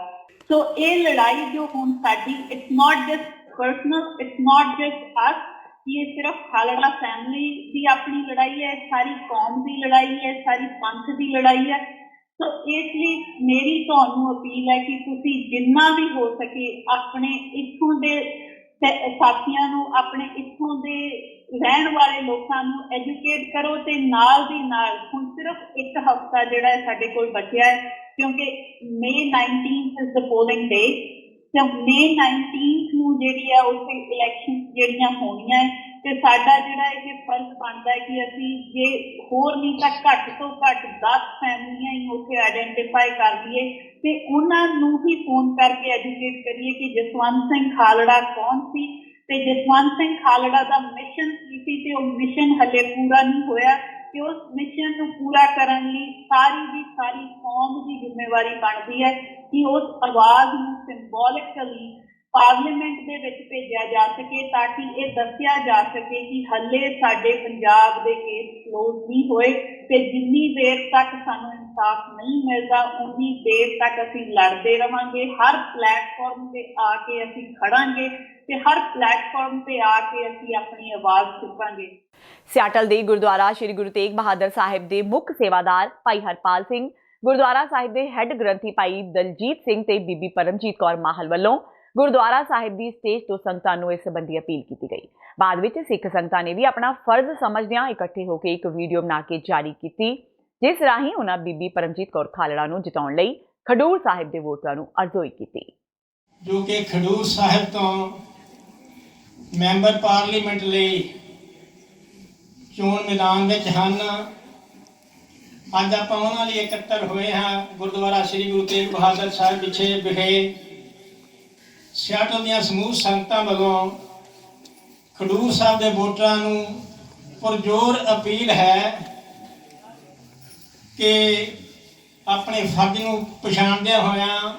So ਇਹ ਲੜਾਈ ਜੋ ਹੁਣ ਸਾਡੀ, it's not just personal, it's not just us, ਇਹ ਸਿਰਫ ਖਾਲੜਾ ਫੈਮਿਲੀ ਦੀ ਆਪਣੀ ਲੜਾਈ ਹੈ, ਸਾਰੀ ਕੌਮ ਦੀ ਲੜਾਈ ਹੈ, ਸਾਰੀ ਪੰਥ ਦੀ ਲੜਾਈ ਹੈ। ਸੋ ਇਸ ਲਈ ਮੇਰੀ ਤੁਹਾਨੂੰ ਅਪੀਲ ਹੈ ਕਿ ਤੁਸੀਂ ਜਿੰਨਾ ਵੀ ਹੋ ਸਕੇ ਆਪਣੇ ਇੱਥੋਂ ਦੇ ਸਾਥੀਆਂ ਨੂੰ, ਆਪਣੇ ਇੱਥੋਂ ਦੇ ਰਹਿਣ ਵਾਲੇ ਲੋਕਾਂ ਨੂੰ ਐਜੂਕੇਟ ਕਰੋ ਤੇ ਨਾਲ ਦੀ ਨਾਲ ਹੁਣ ਸਿਰਫ ਇੱਕ ਹਫ਼ਤਾ ਜਿਹੜਾ ਹੈ ਸਾਡੇ ਕੋਲ ਬਚਿਆ ਹੈ ਕਿਉਂਕਿ May 19th is the polling day ਤੇ May 19th ਨੂੰ ਜਿਹੜੀ ਹੈ ਉੱਥੇ ਇਲੈਕਸ਼ਨ ਜਿਹੜੀਆਂ ਹੋਣੀਆਂ ਹੈ ਤੇ ਸਾਡਾ ਜਿਹੜਾ ਇਹ ਫਰਜ਼ ਬਣਦਾ ਹੈ ਕਿ ਅਸੀਂ ਜੇ ਹੋਰ ਨਹੀਂ ਤਾਂ ਘੱਟ ਤੋਂ ਘੱਟ 10 ਫੈਮਲੀਆਂ ਹੀ ਉੱਥੇ ਆਇਡੈਂਟੀਫਾਈ ਕਰ ਲਈਏ ਤੇ ਉਹਨਾਂ ਨੂੰ ਹੀ ਫੋਨ ਕਰਕੇ ਐਜੂਕੇਟ ਕਰੀਏ ਕਿ ਜਸਵੰਤ ਸਿੰਘ ਖਾਲੜਾ ਕੌਣ ਸੀ ਤੇ ਜਸਵੰਤ ਸਿੰਘ ਖਾਲੜਾ ਦਾ ਮਿਸ਼ਨ ਕੀ ਸੀ ਤੇ ਉਹ ਮਿਸ਼ਨ ਹਲੇ ਪੂਰਾ ਨਹੀਂ ਹੋਇਆ ਕਿ ਉਸ ਮਿਸ਼ਨ ਨੂੰ ਪੂਰਾ ਕਰਨ ਲਈ ਸਾਰੀ ਦੀ ਸਾਰੀ ਕੌਮ ਦੀ ਜ਼ਿੰਮੇਵਾਰੀ ਬਣਦੀ ਹੈ ਕਿ ਉਸ ਆਵਾਜ਼ ਨੂੰ ਸਿੰਬੋਲਿਕਲੀ ਪਾਰਲੀਮੈਂਟ ਦੇ ਵਿੱਚ ਭੇਜਿਆ ਜਾ ਸਕੇ ਤਾਂ ਕਿ ਇਹ ਦੱਸਿਆ ਜਾ ਸਕੇ ਕਿ ਹੱਲੇ ਸਾਡੇ ਪੰਜਾਬ ਦੇ ਕੇਸ ਕਲੋਜ਼ ਨਹੀਂ ਹੋਏ ਤੇ ਜਿੰਨੀ ਦੇਰ ਤੱਕ ਸਾਨੂੰ ਇਨਸਾਫ ਨਹੀਂ ਮਿਲਦਾ ਉਨੀ ਦੇਰ ਤੱਕ ਅਸੀਂ ਲੜਦੇ ਰਵਾਂਗੇ। ਹਰ ਪਲੇਟਫਾਰਮ ਤੇ ਆ ਕੇ ਅਸੀਂ ਖੜਾਂਗੇ ਤੇ ਹਰ ਪਲੇਟਫਾਰਮ ਤੇ ਆ ਕੇ ਅਸੀਂ ਆਪਣੀ ਆਵਾਜ਼ ਚੁੱਕਾਂਗੇ। ਸਿਆਟਲ ਦੇ ਗੁਰਦੁਆਰਾ ਸ਼੍ਰੀ ਗੁਰੂ ਤੇਗ ਬਹਾਦਰ ਸਾਹਿਬ ਦੇ ਮੁੱਖ ਸੇਵਾਦਾਰ ਭਾਈ ਹਰਪਾਲ ਸਿੰਘ, ਗੁਰਦੁਆਰਾ ਸਾਹਿਬ ਦੇ ਹੈੱਡ ਗ੍ਰੰਥੀ ਭਾਈ ਦਲਜੀਤ ਸਿੰਘ ਤੇ ਬੀਬੀ ਪਰਮਜੀਤ ਕੌਰ ਮਾਹਲ ਵੱਲੋਂ ਗੁਰਦੁਆਰਾ ਸਾਹਿਬ ਦੀ ਸਟੇਜ ਤੋਂ ਸੰਗਤਾਂ ਨੂੰ ਇਸ ਸੰਬੰਧੀ ਅਪੀਲ ਕੀਤੀ ਗਈ। ਬਾਅਦ ਵਿੱਚ ਸਿੱਖ ਸੰਗਤਾਂ ਨੇ ਵੀ ਆਪਣਾ ਫਰਜ਼ ਸਮਝਦਿਆਂ ਇਕੱਠੇ ਹੋ ਕੇ ਇੱਕ ਵੀਡੀਓ ਬਣਾ ਕੇ ਜਾਰੀ ਕੀਤੀ, ਜਿਸ ਰਾਹੀਂ ਉਹਨਾਂ ਬੀਬੀ ਪਰਮਜੀਤ ਕੌਰ ਖਾਲੜਾ ਨੂੰ ਜਿਤਾਉਣ ਲਈ ਖਡੂਰ ਸਾਹਿਬ ਦੇ ਵੋਟਰਾਂ ਨੂੰ ਅਰਜ਼ੋਈ ਕੀਤੀ। ਜੋ ਕਿ ਖਡੂਰ ਸਾਹਿਬ ਤੋਂ ਮੈਂਬਰ ਪਾਰਲੀਮੈਂਟ ਲਈ ਚੋਣ ਮੈਦਾਨ ਵਿੱਚ ਹਨ। ਅੱਜ ਆਪਾਂ ਉਹਨਾਂ ਲਈ ਇਕੱਤਰ ਹੋਏ ਹਾਂ ਗੁਰਦੁਆਰਾ ਸ੍ਰੀ ਗੁਰੂ ਤੇਗ ਬਹਾਦਰ ਸਾਹਿਬ ਵਿਖੇ ਸਿਆਟਲ ਦੀਆਂ ਸਮੂਹ ਸੰਗਤਾਂ ਵੱਲੋਂ ਖਡੂਰ ਸਾਹਿਬ ਦੇ ਵੋਟਰਾਂ ਨੂੰ ਪੁਰਜ਼ੋਰ ਅਪੀਲ ਹੈ ਕਿ ਆਪਣੇ ਫਰਜ਼ ਨੂੰ ਪਛਾਣਦਿਆਂ ਹੋਇਆਂ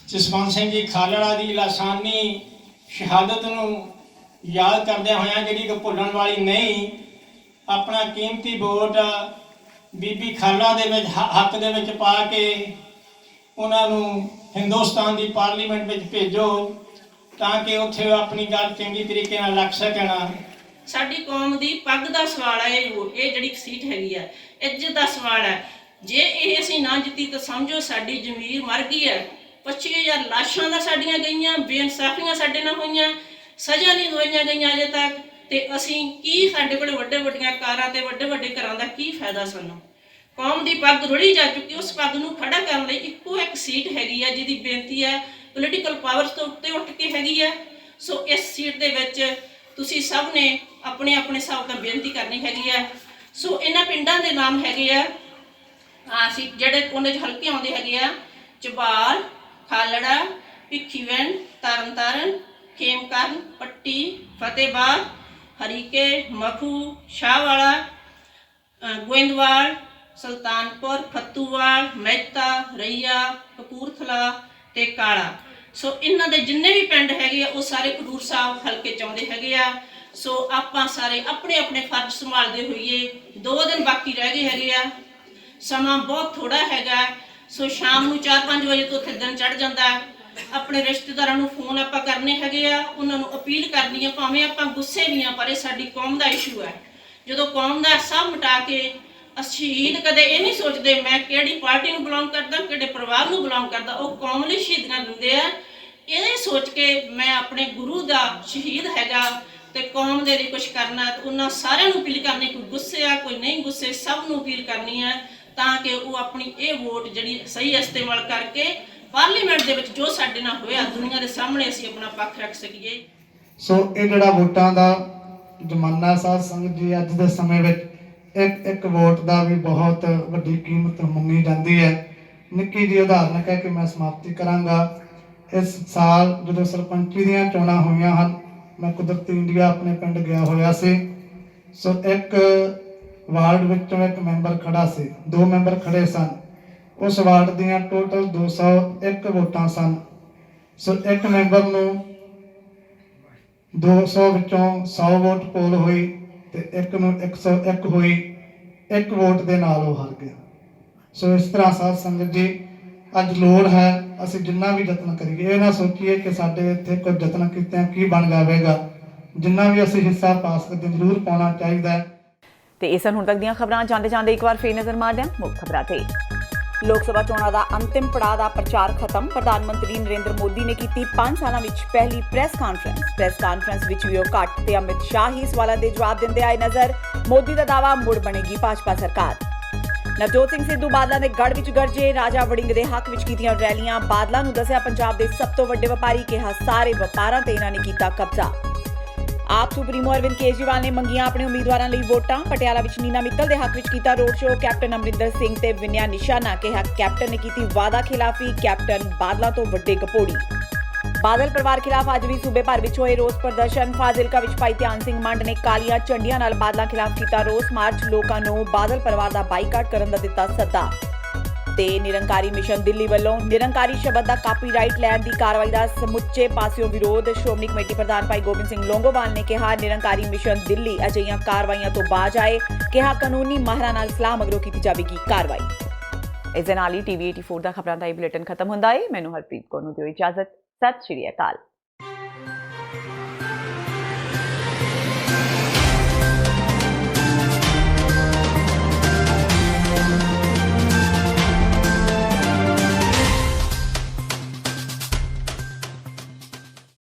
ਜਸਵੰਤ ਸਿੰਘ ਜੀ ਖਾਲੜਾ ਦੀ ਲਾਸਾਨੀ ਸ਼ਹਾਦਤ ਨੂੰ ਯਾਦ ਕਰਦਿਆਂ ਹੋਇਆਂ ਜਿਹੜੀ ਕਿ ਭੁੱਲਣ ਵਾਲੀ ਨਹੀਂ, ਆਪਣਾ ਕੀਮਤੀ ਵੋਟ ਬੀਬੀ ਖਾਲੜਾ ਦੇ ਵਿੱਚ ਹੱਕ ਦੇ ਵਿੱਚ ਪਾ ਕੇ ਉਹਨਾਂ ਨੂੰ ਹਿੰਦੁਸਤਾਨ ਦੀ ਪਾਰਲੀਮੈਂਟ ਵਿੱਚ ਭੇਜੋ ਤਾਂ ਕਿ ਉੱਥੇ ਆਪਣੀ ਗੱਲ ਚੰਗੀ ਤਰੀਕੇ ਨਾਲ ਰੱਖ ਸਕਣ। ਸਾਡੀ ਕੌਮ ਦੀ ਪੱਗ ਦਾ ਸਵਾਲ ਹੈ ਇਹ ਜਿਹੜੀ ਸੀਟ ਹੈਗੀ ਆ, ਇੱਜ਼ਤ ਦਾ ਸਵਾਲ ਹੈ। ਜੇ ਇਹ ਅਸੀਂ ਨਾ ਜਿੱਤੀ ਤਾਂ ਸਮਝੋ ਸਾਡੀ ਜ਼ਮੀਰ ਮਰ ਗਈ ਹੈ। 25,000 ਲਾਸ਼ਾਂ ਦਾ ਸਾਡੀਆਂ ਗਈਆਂ, ਬੇਇਨਸਾਫੀਆਂ ਸਾਡੇ ਨਾਲ ਹੋਈਆਂ, ਸਜ਼ਾ ਨਹੀਂ ਹੋਈਆਂ ਗਈਆਂ ਅਜੇ ਤੱਕ। ਤੇ ਅਸੀਂ ਕੀ, ਸਾਡੇ ਕੋਲ ਵੱਡੇ ਵੱਡੀਆਂ ਕਾਰਾਂ ਤੇ ਵੱਡੇ ਵੱਡੇ ਘਰਾਂ ਦਾ ਕੀ ਫਾਇਦਾ ਸਾਨੂੰ? ਕੌਮ ਦੀ ਪੱਗ ਰੁੜੀ ਜਾ ਚੁੱਕੀ। ਉਸ ਪੱਗ ਨੂੰ ਖੜਾ ਕਰਨ ਲਈ ਇੱਕੋ ਇੱਕ ਸੀਟ ਹੈਗੀ ਆ ਜਿਹਦੀ ਬੇਨਤੀ ਹੈ ਪੋਲੀਟੀਕਲ ਪਾਵਰਸ ਤੋਂ ਉੱਤੇ ਉੱਠ ਕੇ ਹੈਗੀ ਆ। ਸੋ ਇਸ ਸੀਟ ਦੇ ਵਿੱਚ ਤੁਸੀਂ ਸਭ ਨੇ ਆਪਣੇ ਆਪਣੇ ਹਿਸਾਬ ਨਾਲ ਬੇਨਤੀ ਕਰਨੀ ਹੈਗੀ ਆ। ਸੋ ਇਹਨਾਂ ਪਿੰਡਾਂ ਦੇ ਨਾਮ ਹੈਗੇ ਆ, ਅਸੀਂ ਜਿਹੜੇ ਉਹਦੇ 'ਚ ਹਲਕੇ ਆਉਂਦੇ ਹੈਗੇ ਆ, ਝਬਾਲ, ਖਾਲੜਾ, ਭਿੱਖੀਵਿੰਡ, ਤਰਨਤਾਰਨ, ਖੇਮਕਰਨ, ਪੱਟੀ, ਫਤਿਹਬਾਦ, ਹਰੀਕੇ, ਮਖੂ, ਸ਼ਾਹਵਾਲਾ, ਗੋਇੰਦਵਾਲ, ਸੁਲਤਾਨਪੁਰ, ਫੱਤੂਵਾਲ, ਮਹਿਤਾ, ਰਈਆ, ਕਪੂਰਥਲਾ ਤੇ ਕਾਲਾ। ਸੋ ਇਹਨਾਂ ਦੇ ਜਿੰਨੇ ਵੀ ਪਿੰਡ ਹੈਗੇ ਆ ਉਹ ਸਾਰੇ ਖਡੂਰ ਸਾਹਿਬ ਹਲਕੇ 'ਚ ਆਉਂਦੇ ਹੈਗੇ ਆ। ਸੋ ਆਪਾਂ ਸਾਰੇ ਆਪਣੇ ਆਪਣੇ ਫਰਜ਼ ਸੰਭਾਲਦੇ ਹੋਈਏ। 2 ਦਿਨ ਬਾਕੀ ਰਹਿ ਗਏ ਹੈਗੇ ਆ, ਸਮਾਂ ਬਹੁਤ ਥੋੜਾ ਹੈਗਾ। ਸੋ ਸ਼ਾਮ ਨੂੰ 4-5 ਵਜੇ ਤੋਂ ਉੱਥੇ ਦਿਨ ਚੜ੍ਹ ਜਾਂਦਾ। ਆਪਣੇ ਰਿਸ਼ਤੇਦਾਰਾਂ ਨੂੰ ਫੋਨ ਆਪਾਂ ਕਰਨੇ ਹੈਗੇ ਆ, ਉਹਨਾਂ ਨੂੰ ਅਪੀਲ ਕਰਨੀ ਆ, ਭਾਵੇਂ ਆਪਾਂ ਗੁੱਸੇ ਵੀ ਆ ਪਰ ਇਹ ਸਾਡੀ ਕੌਮ ਦਾ ਇਸ਼ੂ ਹੈ। ਜਦੋਂ ਕੌਮ ਦਾ ਸਭ ਮਿਟਾ ਕੇ ਸ਼ਹੀਦ ਕਦੇ ਇਹ ਨਹੀਂ ਸੋਚਦੇ ਮੈਂ ਕਿਹੜੀ ਪਾਰਟੀ ਨੂੰ ਬਿਲੋਂਗ ਕਰਦਾ, ਕਿਹੜੇ ਪਰਿਵਾਰ ਨੂੰ ਬਿਲੋਂਗ ਕਰਦਾ, ਉਹ ਕੌਮ ਲਈ ਸ਼ਹੀਦੀਆਂ ਦਿੰਦੇ ਆ। ਇਹ ਸੋਚ ਕੇ ਮੈਂ ਆਪਣੇ ਗੁਰੂ ਦਾ ਸ਼ਹੀਦ ਹੈਗਾ ਤੇ ਕੌਮ ਦੇ ਲਈ ਕੁਝ ਕਰਨਾ, ਤੇ ਉਹਨਾਂ ਸਾਰਿਆਂ ਨੂੰ ਅਪੀਲ ਕਰਨੀ, ਕੋਈ ਗੁੱਸੇ ਆ ਕੋਈ ਨਹੀਂ ਗੁੱਸੇ, ਸਭ ਨੂੰ ਅਪੀਲ ਕਰਨੀ ਹੈ ਤਾਂ ਕਿ ਉਹ ਆਪਣੀ ਇਹ ਵੋਟ ਜਿਹੜੀ ਸਹੀ ਇਸਤੇਮਾਲ ਕਰਕੇ ਪਾਰਲੀਮੈਂਟ ਦੇ ਵਿੱਚ ਜੋ ਸਾਡੇ ਨਾਲ ਹੋਇਆ ਦੁਨੀਆ ਦੇ ਸਾਹਮਣੇ ਅਸੀਂ ਆਪਣਾ ਪੱਖ ਰੱਖ ਸਕੀਏ। ਸੋ ਇਹ ਜਿਹੜਾ ਵੋਟਾਂ ਦਾ ਜ਼ਮਾਨਾ ਸਾਧ ਸੰਗਤ ਜੀ, ਅੱਜ ਦੇ ਸਮੇਂ ਵਿੱਚ ਇੱਕ ਵੋਟ ਦਾ ਵੀ ਬਹੁਤ ਵੱਡੀ ਕੀਮਤ ਮੰਨੀ ਜਾਂਦੀ ਹੈ। ਨਿੱਕੀ ਜਿਹੀ ਉਦਾਹਰਨ ਕਹਿ ਕੇ ਮੈਂ ਸਮਾਪਤੀ ਕਰਾਂਗਾ। ਇਸ ਸਾਲ ਜਦੋਂ ਸਰਪੰਚੀ ਦੀਆਂ ਚੋਣਾਂ ਹੋਈਆਂ ਹਨ, ਮੈਂ ਕੁਦਰਤੀ ਇੰਡੀਆ ਆਪਣੇ ਪਿੰਡ ਗਿਆ ਹੋਇਆ ਸੀ। ਸੋ ਇੱਕ ਵਾਰਡ ਵਿੱਚੋਂ ਇੱਕ ਮੈਂਬਰ ਖੜਾ ਸੀ, 2 ਮੈਂਬਰ ਖੜੇ ਸਨ। ਉਸ ਵਾਰਡ ਦੀਆਂ ਟੋਟਲ 201 ਵੋਟਾਂ ਸਨ। ਸੋ ਇੱਕ ਮੈਂਬਰ ਨੂੰ 200 ਵਿੱਚੋਂ 100 ਵੋਟ ਪੋਲ ਹੋਈ ਤੇ ਇੱਕ ਨੂੰ 101 ਹੋਈ। 1 ਵੋਟ ਦੇ ਨਾਲ ਉਹ ਹਾਰ ਗਿਆ। ਸੋ ਇਸ ਤਰ੍ਹਾਂ ਸਾਧ ਸੰਗਤ ਜੀ, ਅੱਜ ਲੋੜ ਹੈ ਅਸੀਂ ਜਿੰਨਾ ਵੀ ਯਤਨ ਕਰੀਏ, ਇਹ ਨਾ ਸੋਚੀਏ ਕਿ ਸਾਡੇ ਇੱਥੇ ਕੋਈ ਯਤਨ ਕੀਤਿਆਂ ਕੀ ਬਣ ਜਾਵੇਗਾ। ਜਿੰਨਾ ਵੀ ਅਸੀਂ ਹਿੱਸਾ ਪਾ ਸਕਦੇ ਜ਼ਰੂਰ ਪਾਉਣਾ ਚਾਹੀਦਾ ਹੈ। ਤੇ ਇਹ ਸਨ ਹੁਣ ਤੱਕ ਦੀਆਂ ਖਬਰਾਂ। ਜਾਂਦੇ ਜਾਂਦੇ ਇੱਕ ਵਾਰ ਫੇਰ ਨਜ਼ਰ ਮਾਰਦੇ ਹਾਂ ਮੁੱਖ ਖਬਰਾਂ ਤੇ। ਲੋਕ ਸਭਾ ਚੋਣਾਂ ਦਾ ਅੰਤਿਮ ਪੜਾਅ ਦਾ ਪ੍ਰਚਾਰ ਖਤਮ। ਪ੍ਰਧਾਨ ਮੰਤਰੀ ਨਰਿੰਦਰ ਮੋਦੀ ਨੇ ਕੀਤੀ 5 ਸਾਲਾਂ ਵਿੱਚ ਪਹਿਲੀ ਪ੍ਰੈਸ ਕਾਨਫਰੰਸ ਵਿੱਚ ਵੀ ਉਹ ਘੱਟ ਤੇ ਅਮਿਤ ਸ਼ਾਹ ਹੀ ਸਵਾਲਾਂ ਦੇ ਜਵਾਬ ਦਿੰਦੇ ਆਏ ਨਜ਼ਰ। ਮੋਦੀ ਦਾ ਦਾਅਵਾ, ਮੁੜ ਬਣੇਗੀ ਭਾਜਪਾ ਸਰਕਾਰ। ਨਵਜੋਤ ਸਿੰਘ ਸਿੱਧੂ ਬਾਦਲਾਂ ਦੇ ਗੜ੍ਹ ਵਿੱਚ ਗਰਜੇ। ਰਾਜਾ ਵੜਿੰਗ ਦੇ ਹੱਕ ਵਿੱਚ ਕੀਤੀਆਂ ਰੈਲੀਆਂ। ਬਾਦਲਾਂ ਨੂੰ ਦੱਸਿਆ ਪੰਜਾਬ ਦੇ ਸਭ ਤੋਂ ਵੱਡੇ ਵਪਾਰੀ, ਕਿਹਾ ਸਾਰੇ ਵਪਾਰਾਂ ਤੇ ਇਹਨਾਂ ਨੇ ਕੀਤਾ ਕਬਜ਼ਾ। ਆਪ ਸੁਪਰੀਮੋ ਅਰਵਿੰਦ ਕੇਜਰੀਵਾਲ ਨੇ ਮੰਗੀਆਂ ਆਪਣੇ ਉਮੀਦਵਾਰਾਂ ਲਈ ਵੋਟਾਂ। ਪਟਿਆਲਾ ਵਿੱਚ ਨੀਨਾ ਮਿੱਤਲ ਦੇ ਹੱਕ ਵਿੱਚ ਕੀਤਾ road show. Captain Amarinder Singh ਤੇ ਵਿਨਿਆ ਨਿਸ਼ਾਨਾ, ਕਿਹਾ ਕੈਪਟਨ ਨੇ ਕੀਤੀ ਵਾਅਦਾ ਖਿਲਾਫੀ, ਕੈਪਟਨ ਬਾਦਲਾਂ ਤੋਂ ਵੱਡੇ ਗਪੋੜੀ। ਬਾਦਲ ਪਰਿਵਾਰ ਖਿਲਾਫ ਅੱਜ ਵੀ ਸੂਬੇ ਭਰ ਵਿੱਚ ਹੋਏ ਰੋਸ ਪ੍ਰਦਰਸ਼ਨ। ਫਾਜ਼ਿਲਕਾ ਵਿੱਚ ਭਾਈ ਧਿਆਨ ਸਿੰਘ ਮੰਡ ਨੇ ਕਾਲੀਆਂ ਝੰਡੀਆਂ ਨਾਲ ਬਾਦਲਾਂ ਖਿਲਾਫ ਕੀਤਾ ਰੋਸ ਮਾਰਚ। ਲੋਕਾਂ ਨੂੰ ਬਾਦਲ ਪਰਿਵਾਰ ਦਾ ਬਾਈਕਾਟ ਕਰਨ ਦਾ ਦਿੱਤਾ ਸੱਦਾ। ਤੇ ਨਿਰੰਕਾਰੀ ਮਿਸ਼ਨ ਦਿੱਲੀ ਵੱਲੋਂ ਨਿਰੰਕਾਰੀ ਸ਼ਬਦ ਦਾ ਕਾਪੀਰਾਈਟ ਲੈਣ ਦੀ ਕਾਰਵਾਈ ਦਾ ਸਮੁੱਚੇ ਪਾਸਿਓਂ ਵਿਰੋਧ। ਸ਼੍ਰੋਮਣੀ ਕਮੇਟੀ ਪ੍ਰਧਾਨ ਭਾਈ ਗੋਬਿੰਦ ਸਿੰਘ ਲੋਂਗੋਵਾਲ ਨੇ ਕਿਹਾ ਨਿਰੰਕਾਰੀ ਮਿਸ਼ਨ ਦਿੱਲੀ ਅਜਿਹੀਆਂ ਕਾਰਵਾਈਆਂ ਤੋਂ ਬਾਜ ਆਏ। ਕਿਹਾ ਕਾਨੂੰਨੀ ਮਾਹਰਾਂ ਨਾਲ ਸਲਾਹ ਮਗਰੋਂ ਕੀਤੀ ਜਾਵੇਗੀ ਕਾਰਵਾਈ। ਇਸ ਦੇ ਨਾਲ ਹੀ TV 84 ਦਾ ਖਬਰਾਂ ਦਾ ਇਹ ਬੁਲੇਟਿਨ ਖਤਮ ਹੁੰਦਾ ਹੈ। ਮੈਨੂੰ ਹਰਪ੍ਰੀਤ ਕੌਰ ਨੂੰ ਦਿਓ ਇਜਾਜ਼ਤ। ਸਤਿ ਸ਼੍ਰੀ ਅਕਾਲ।